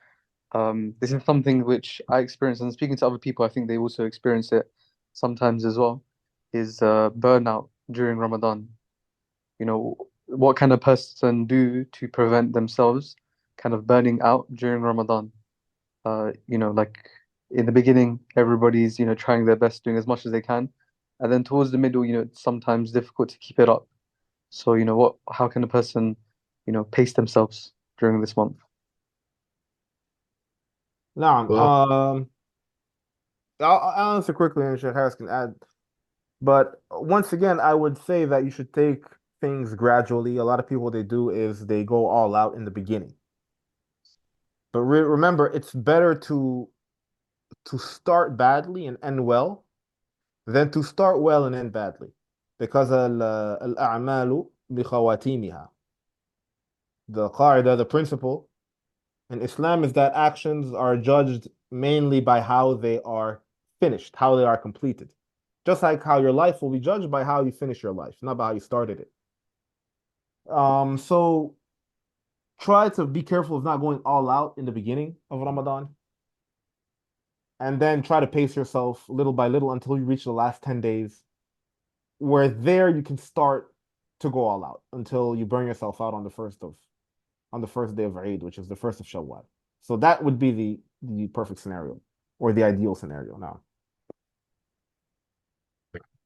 This is something which I experience, and speaking to other people, I think they also experience it sometimes as well, is burnout during Ramadan. You know, what can a person do to prevent themselves kind of burning out during Ramadan? Like in the beginning, everybody's, trying their best, doing as much as they can. And then towards the middle, it's sometimes difficult to keep it up. So, how can a person, pace themselves during this month? نعم. Well, I'll answer quickly and Sheikh Harris can add. But once again, I would say that you should take things gradually. A lot of people, what they do is they go all out in the beginning. But remember, it's better to start badly and end well than to start well and end badly. Because الأعمال بخواتيمها. The qaida, the principle in Islam is that actions are judged mainly by how they are finished, how they are completed. Just like how your life will be judged by how you finish your life, not by how you started it. So try to be careful of not going all out in the beginning of Ramadan. And then try to pace yourself little by little until you reach the last 10 days, where there you can start to go all out until you burn yourself out on the first day of Eid, which is the first of Shawwal. So that would be the perfect scenario or the ideal scenario now.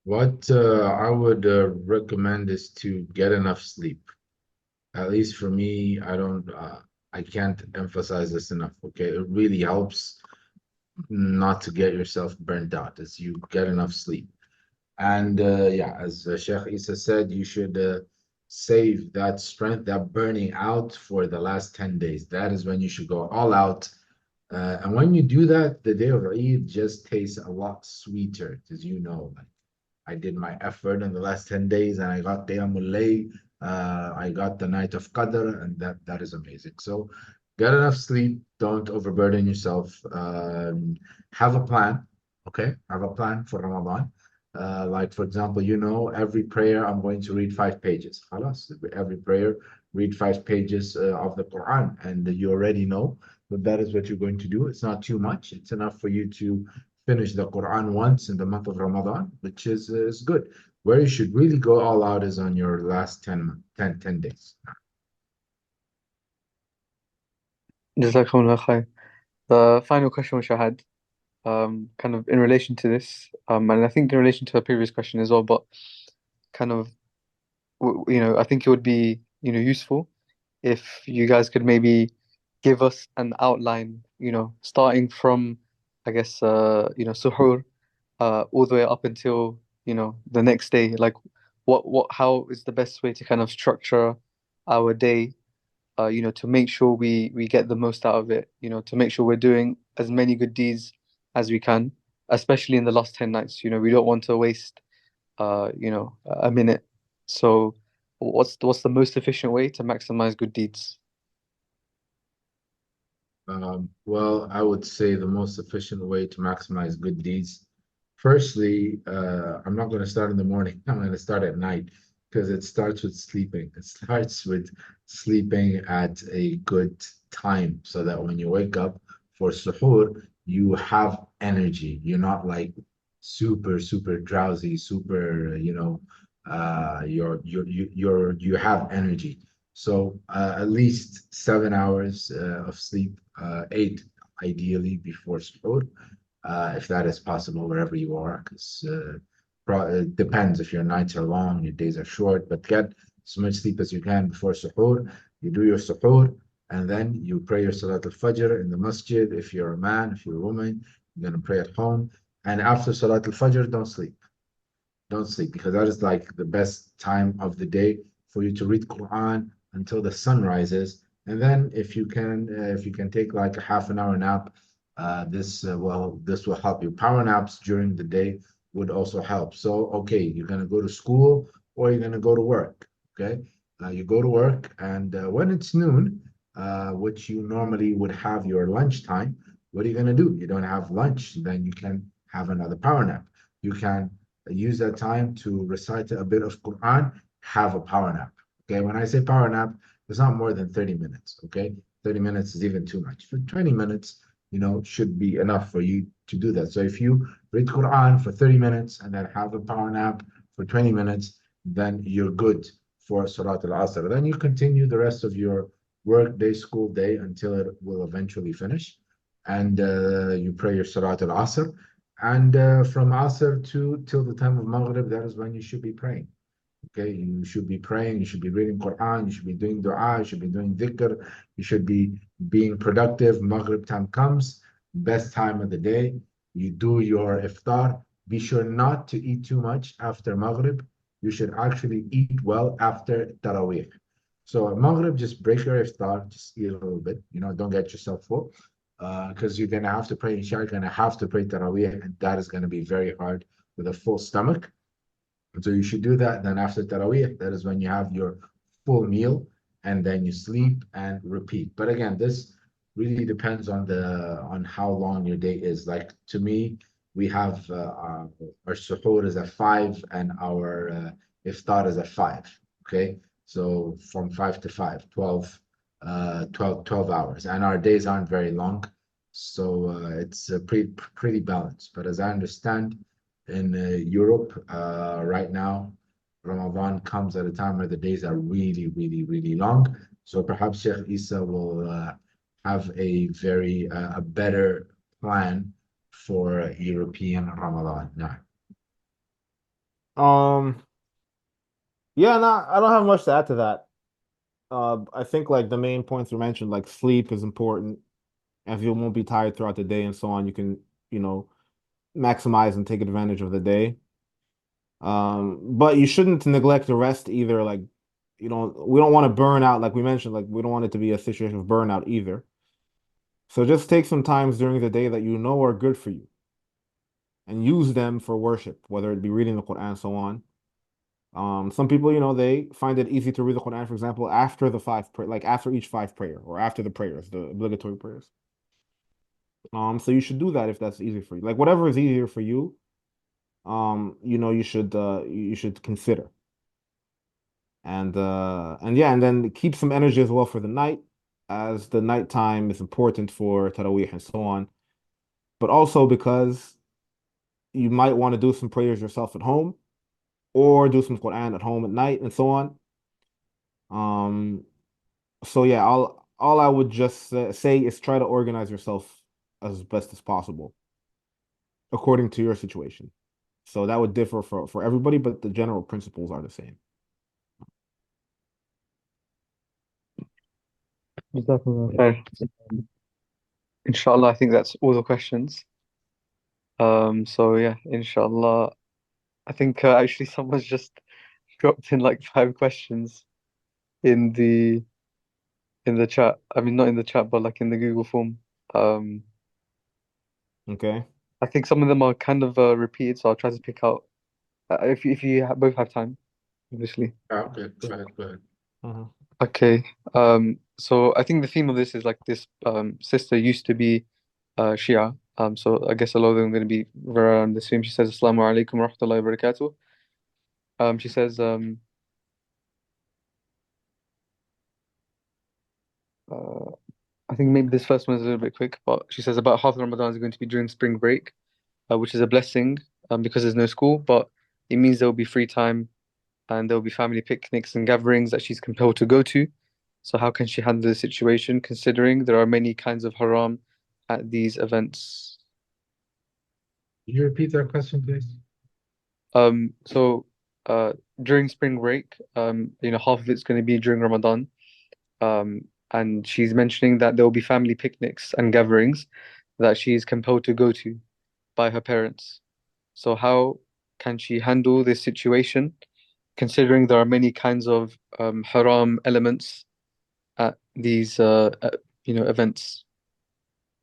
what I would recommend is to get enough sleep. At least for me, I can't emphasize this enough. Okay, it really helps not to get yourself burnt out as you get enough sleep. And yeah, as Sheikh Issa said, you should save that strength, that burning out for the last 10 days. That is when you should go all out. And when you do that, the day of Eid just tastes a lot sweeter, as you know. Like I did my effort in the last 10 days and I got Qiyamul Layl, I got the night of Qadr, and that is amazing. So get enough sleep, don't overburden yourself. Have a plan, okay? Have a plan for Ramadan. Like for example, every prayer I'm going to read 5 pages. Khalas, every prayer, read 5 pages of the Quran, and you already know that is what you're going to do. It's not too much. It's enough for you to finish the Quran once in the month of Ramadan, which is good. Where you should really go all out is on your last 10 days. Jazakumullah khair. The final question which I had, kind of in relation to this, and I think in relation to a previous question as well, but kind of, I think it would be, useful if you guys could maybe give us an outline, starting from, I guess, suhoor, all the way up until, the next day. Like, how is the best way to kind of structure our day, to make sure we get the most out of it, to make sure we're doing as many good deeds as we can, especially in the last 10 nights. We don't want to waste, a minute. So, what's the most efficient way to maximize good deeds? Well, I would say the most efficient way to maximize good deeds. Firstly, I'm not going to start in the morning. I'm going to start at night because it starts with sleeping. It starts with sleeping at a good time so that when you wake up for suhoor, you have energy. You're not like super, super drowsy, super, you have energy. So at least 7 hours of sleep, 8 ideally before suhoor, if that is possible wherever you are, because it depends if your nights are long, your days are short, but get as much sleep as you can before suhoor. You do your suhoor, and then you pray your Salat al-Fajr in the masjid. If you're a man, if you're a woman, you're going to pray at home. And after Salat al-Fajr, don't sleep. Don't sleep, because that is like the best time of the day for you to read Quran until the sun rises. And then if you can take like a half an hour nap, this will help you. Power naps during the day would also help. So, okay, you're gonna go to school or you're gonna go to work. Okay, you go to work, and when it's noon, which you normally would have your lunchtime, what are you gonna do? You don't have lunch, then you can have another power nap. You can use that time to recite a bit of Quran, have a power nap. Okay, when I say power nap, it's not more than 30 minutes. Okay, 30 minutes is even too much. For 20 minutes, should be enough for you to do that. So if you read Quran for 30 minutes and then have a power nap for 20 minutes, then you're good for Salat al-Asr. Then you continue the rest of your work day, school day until it will eventually finish. And you pray your Salat al-Asr. And from Asr to till the time of Maghrib, that is when you should be praying. Okay, you should be praying, you should be reading Quran, you should be doing dua, you should be doing dhikr, you should be being productive. Maghrib time comes, best time of the day. You do your iftar. Be sure not to eat too much after Maghrib. You should actually eat well after Taraweeh. So at Maghrib, just break your iftar, just eat a little bit, don't get yourself full. Because you're gonna have to pray Isha, you're gonna have to pray Taraweeh, and that is gonna be very hard with a full stomach. So you should do that. Then after Taraweeh, that is when you have your full meal, and then you sleep and repeat. But again, this really depends on how long your day is. Like to me, we have our suhoor is at 5 and our iftar is at 5. Okay, so from 5 to 5, 12 hours, and our days aren't very long, so it's pretty balanced. But as I understand, in Europe right now, Ramadan comes at a time where the days are really, really, really long. So perhaps Sheikh Eissa will have a better plan for European Ramadan. Now, Um, yeah, no, I don't have much to add to that. I think like the main points were mentioned, like sleep is important. If you won't be tired throughout the day and so on, you can, you know, maximize and take advantage of the day. But you shouldn't neglect the rest either. Like, we don't want to burn out, like we mentioned, like we don't want it to be a situation of burnout either. So just take some times during the day that you know are good for you and use them for worship, whether it be reading the Quran and so on. Some people, they find it easy to read the Quran, for example, after the like after each five prayer or after the prayers, the obligatory prayers. So you should do that if that's easy for you. Like whatever is easier for you, you should consider. And yeah, and then keep some energy as well for the night, as the nighttime is important for Taraweeh and so on. But also because you might want to do some prayers yourself at home or do some Quran at home at night and so on. Um, so yeah, all I would just say is try to organize yourself as best as possible according to your situation. So that would differ for everybody, but the general principles are the same. Jazakumullah khair. Inshallah, I think that's all the questions. So yeah, inshallah, I think actually someone's just dropped in like 5 questions in the chat. I mean, not in the chat, but like in the Google form. Um, Okay. I think some of them are kind of repeated, so I'll try to pick out if you both have time, obviously. okay, go ahead, go ahead. Uh-huh. Okay. So I think the theme of this is like this sister used to be Shia. So I guess a lot of them are going to be around the same. She says, Assalamu alaikum wa rahmatullahi wa barakatuh. She says, uh, I think maybe this first one is a little bit quick, but she says about half of Ramadan is going to be during spring break, which is a blessing because there's no school, but it means there will be free time and there will be family picnics and gatherings that she's compelled to go to. So how can she handle the situation considering there are many kinds of haram at these events? Can you repeat that question, please? So during spring break, half of it's going to be during Ramadan. And she's mentioning that there will be family picnics and gatherings that she's compelled to go to by her parents. So how can she handle this situation, considering there are many kinds of haram elements at these events?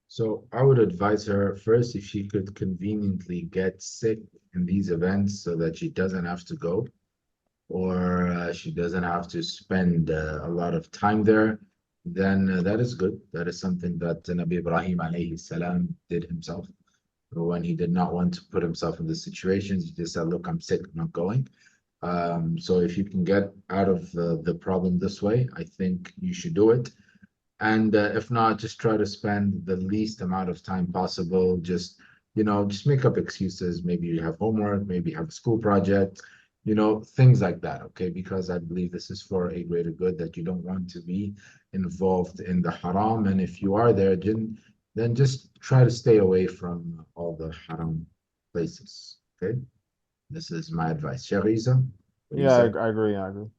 So I would advise her first if she could conveniently get sick in these events so that she doesn't have to go, or she doesn't have to spend a lot of time there, then that is good. That is something that Nabi Ibrahim alayhi salam did himself. When he did not want to put himself in the situations, he just said, "Look, I'm sick, I'm not going." So if you can get out of the problem this way, I think you should do it. And if not, just try to spend the least amount of time possible. Just make up excuses. Maybe you have homework, maybe you have a school project, things like that. Okay, because I believe this is for a greater good, that you don't want to be involved in the haram. And if you are there, then just try to stay away from all the haram places. Okay, this is my advice. Sheikh Eissa, what do you Yeah, say? I agree. I agree.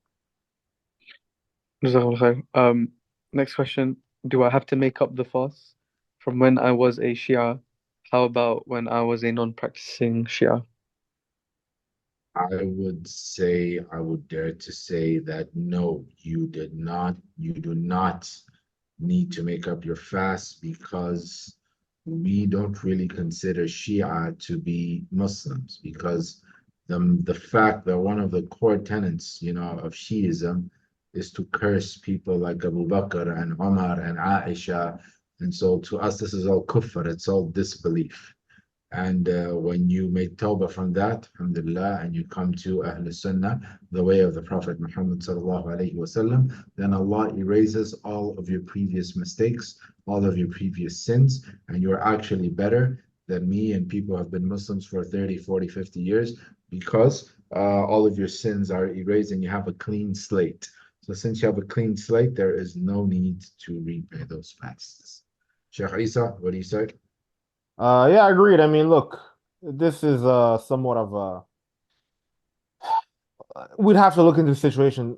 Jazakallah khair. Next question. Do I have to make up the fast from when I was a Shia? How about when I was a non-practicing Shia? I would dare to say that no, you do not need to make up your fast, because we don't really consider Shia to be Muslims, because the fact that one of the core tenets, of Shiism is to curse people like Abu Bakr and Umar and Aisha. And so to us, this is all kufr, it's all disbelief. And when you make tawbah from that, alhamdulillah, and you come to Ahl Sunnah, the way of the Prophet Muhammad sallallahu alaihi wasallam, then Allah erases all of your previous mistakes, all of your previous sins, and you're actually better than me and people who have been Muslims for 30, 40, 50 years, because all of your sins are erased and you have a clean slate. So since you have a clean slate, there is no need to repay those fasts. Sheikh Eissa, what do you say? Yeah, agreed. I mean, look, this is somewhat of a we'd have to look into the situation,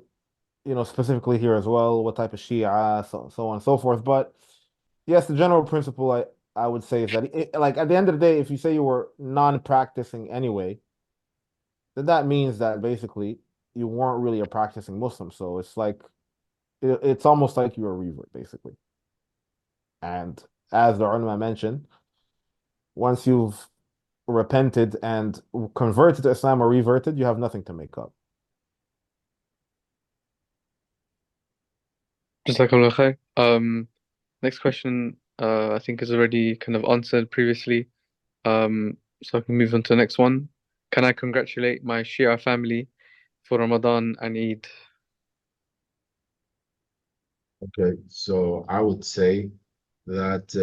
specifically here as well, what type of Shia, so on and so forth. But yes, the general principle I would say is that like at the end of the day, if you say you were non-practicing anyway, then that means that basically you weren't really a practicing Muslim. So it's like it's almost like you're a revert, basically. And as the ulama mentioned, once you've repented and converted to Islam or reverted, you have nothing to make up. Jazakallah khair. Next question, I think is already kind of answered previously. So I can move on to the next one. Can I congratulate my Shia family for Ramadan and Eid? Okay, so I would say that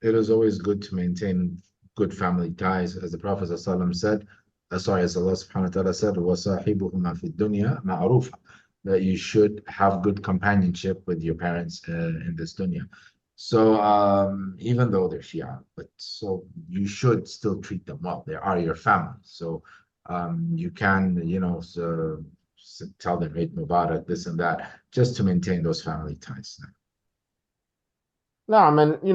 it is always good to maintain good family ties, as the Prophet ﷺ said, as Allah subhanahu wa ta'ala said, وَصَاحِبُهُمَا فِي الدُّنْيَا مَعْرُوفًا, that you should have good companionship with your parents in this dunya. So even though they're Shia, but so you should still treat them well. They are your family. So you can, tell them Eid Mubarak, this and that, just to maintain those family ties. No, I mean, you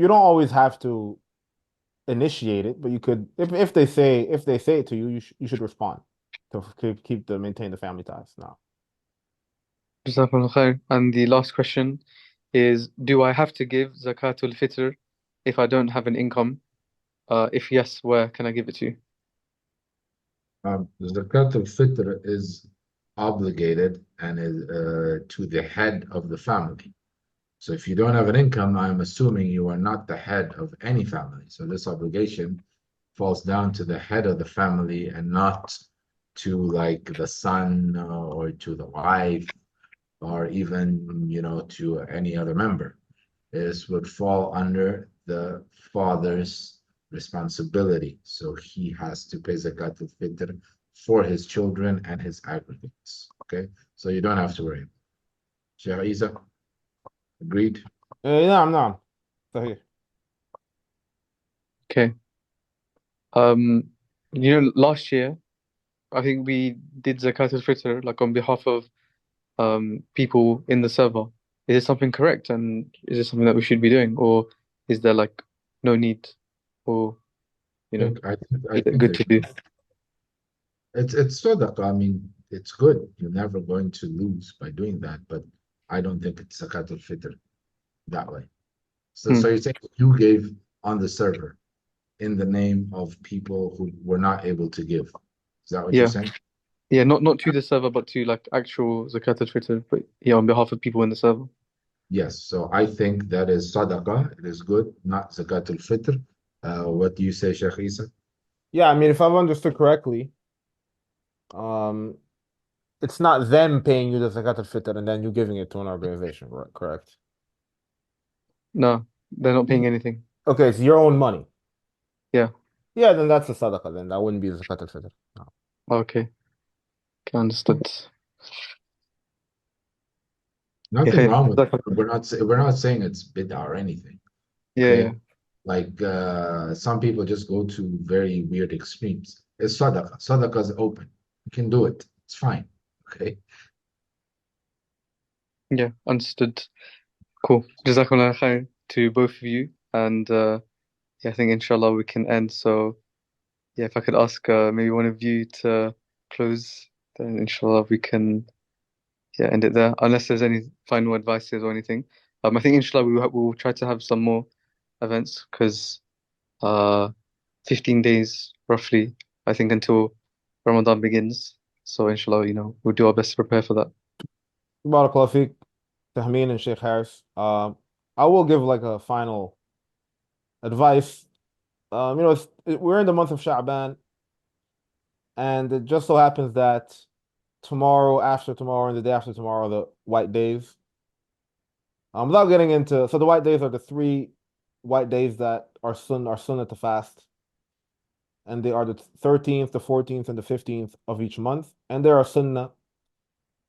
don't always have to initiate it, but you could if they say it to you, you should respond to keep the maintain the family ties. No. Jazakallah khair. And the last question is, do I have to give Zakatul Fitr if I don't have an income? If yes, where can I give it to? Zakat al-Fitr is obligated and is to the head of the family. So if you don't have an income, I'm assuming you are not the head of any family. So this obligation falls down to the head of the family and not to like the son or to the wife or even, to any other member. This would fall under the father's responsibility. So he has to pay zakat al-fitr for his children and his aggregates. Okay, so you don't have to worry. Sheikh Isa, agreed? نعم نعم صحيح. Okay. Last year I think we did Zakat al-Fitr like on behalf of people in the server. Is this something correct, and is this something that we should be doing, or is there like no need, or I think I think I is it think good there to should do? be. It's sadaqah. I mean, it's good. You're never going to lose by doing that. But I don't think it's zakat al-fitr that way. So, Hmm. so you're saying you gave on the server in the name of people who were not able to give. Is that what you're Yeah. saying? Yeah, not to the server, but to like actual zakat al-fitr, but yeah, on behalf of people in the server. Yes. So I think that is sadaqah. It is good, not zakat al-fitr. What do you say, Sheikh Isa? Yeah, I mean, if I've understood correctly, um, it's not them paying you the zakat al-fitr and then you giving it to an organization, right? Correct. No, they're not paying anything. Okay, it's your own money. Yeah. Yeah, then that's a sadaqah. Then that wouldn't be zakat al-fitr. No. Okay. Okay, understood. Yeah, Nothing khair. wrong with it. We're not saying it's bid'ah or anything. Yeah, Okay. yeah. Like some people just go to very weird extremes. It's sadaqah. Sadaqah is open. You can do it. It's fine. Okay. Yeah, understood. Cool. Jazakallah khair to both of you. And yeah, I think inshallah we can end. So yeah, if I could ask maybe one of you to close, then inshallah we can yeah end it there. Unless there's any final advices or anything. I think inshallah we'll try to have some more events because uh 15 days roughly, I think, until Ramadan begins. So inshallah, we'll do our best to prepare for that. Barakallah feek, Tahmeen and Sheikh Harris. I will give like a final advice. We're in the month of Sha'ban, and it just so happens that tomorrow, after tomorrow, and the day after tomorrow are the white days. Without getting into, so the white days are the three white days that are sunnah to fast, and they are the 13th, the 14th, and the 15th of each month, and there are sunnah.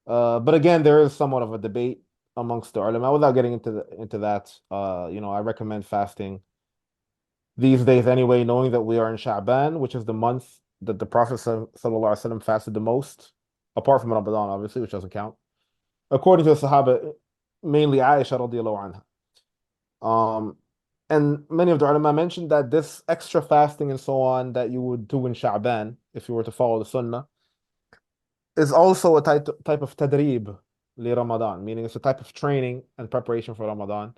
But again, there is somewhat of a debate amongst the ulama. Without getting into that, I recommend fasting these days anyway, knowing that we are in Sha'ban, which is the month that the Prophet sallallahu alaihi wasallam fasted the most, apart from Ramadan, obviously, which doesn't count. According to the Sahaba, mainly Aisha radiallahu anha. And many of the ulama mentioned that this extra fasting and so on that you would do in Sha'ban, if you were to follow the Sunnah, is also a type of tadrib li Ramadan, meaning it's a type of training and preparation for Ramadan.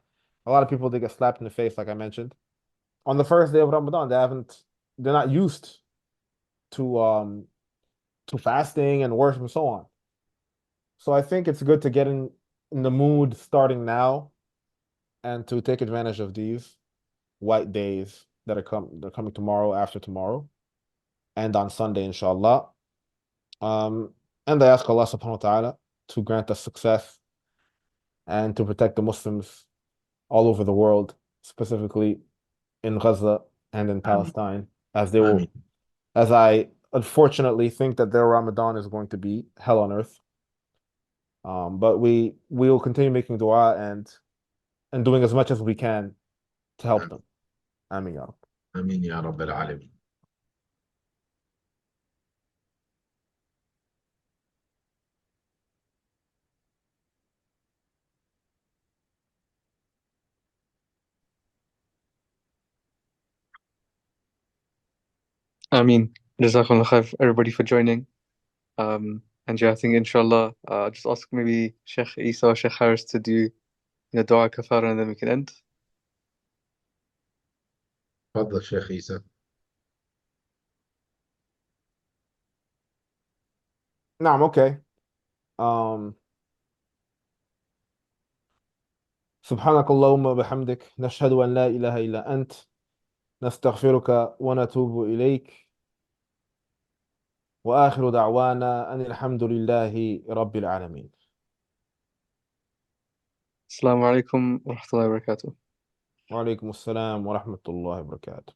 A lot of people, they get slapped in the face, like I mentioned. On the first day of Ramadan, they're not used to fasting and worship and so on. So I think it's good to get in the mood starting now and to take advantage of these white days they're coming tomorrow, after tomorrow, and on Sunday, inshallah. Um, and I ask Allah subhanahu wa ta'ala to grant us success and to protect the Muslims all over the world, specifically in Gaza and in Ameen. Palestine, as they Ameen. will, as I unfortunately think that their Ramadan is going to be hell on earth. But we will continue making dua and doing as much as we can to help them. Ameen, ya Rab. Ameen ya Rabbil Alameen. I mean, Jazakallah khair everybody for joining. And yeah, I think inshallah, just ask maybe Sheikh Isa or Sheikh Harris to do dua kafara and then we can end. تفضل شيخ عيسى. نعم, okay. سبحانك اللهم وبحمدك نشهد أن لا إله إلا أنت نستغفرك ونتوب إليك وآخر دعوانا أن الحمد لله رب العالمين. Assalamu alaikum wa rahmatullahi wa barakatuh. وعليكم السلام ورحمة الله وبركاته.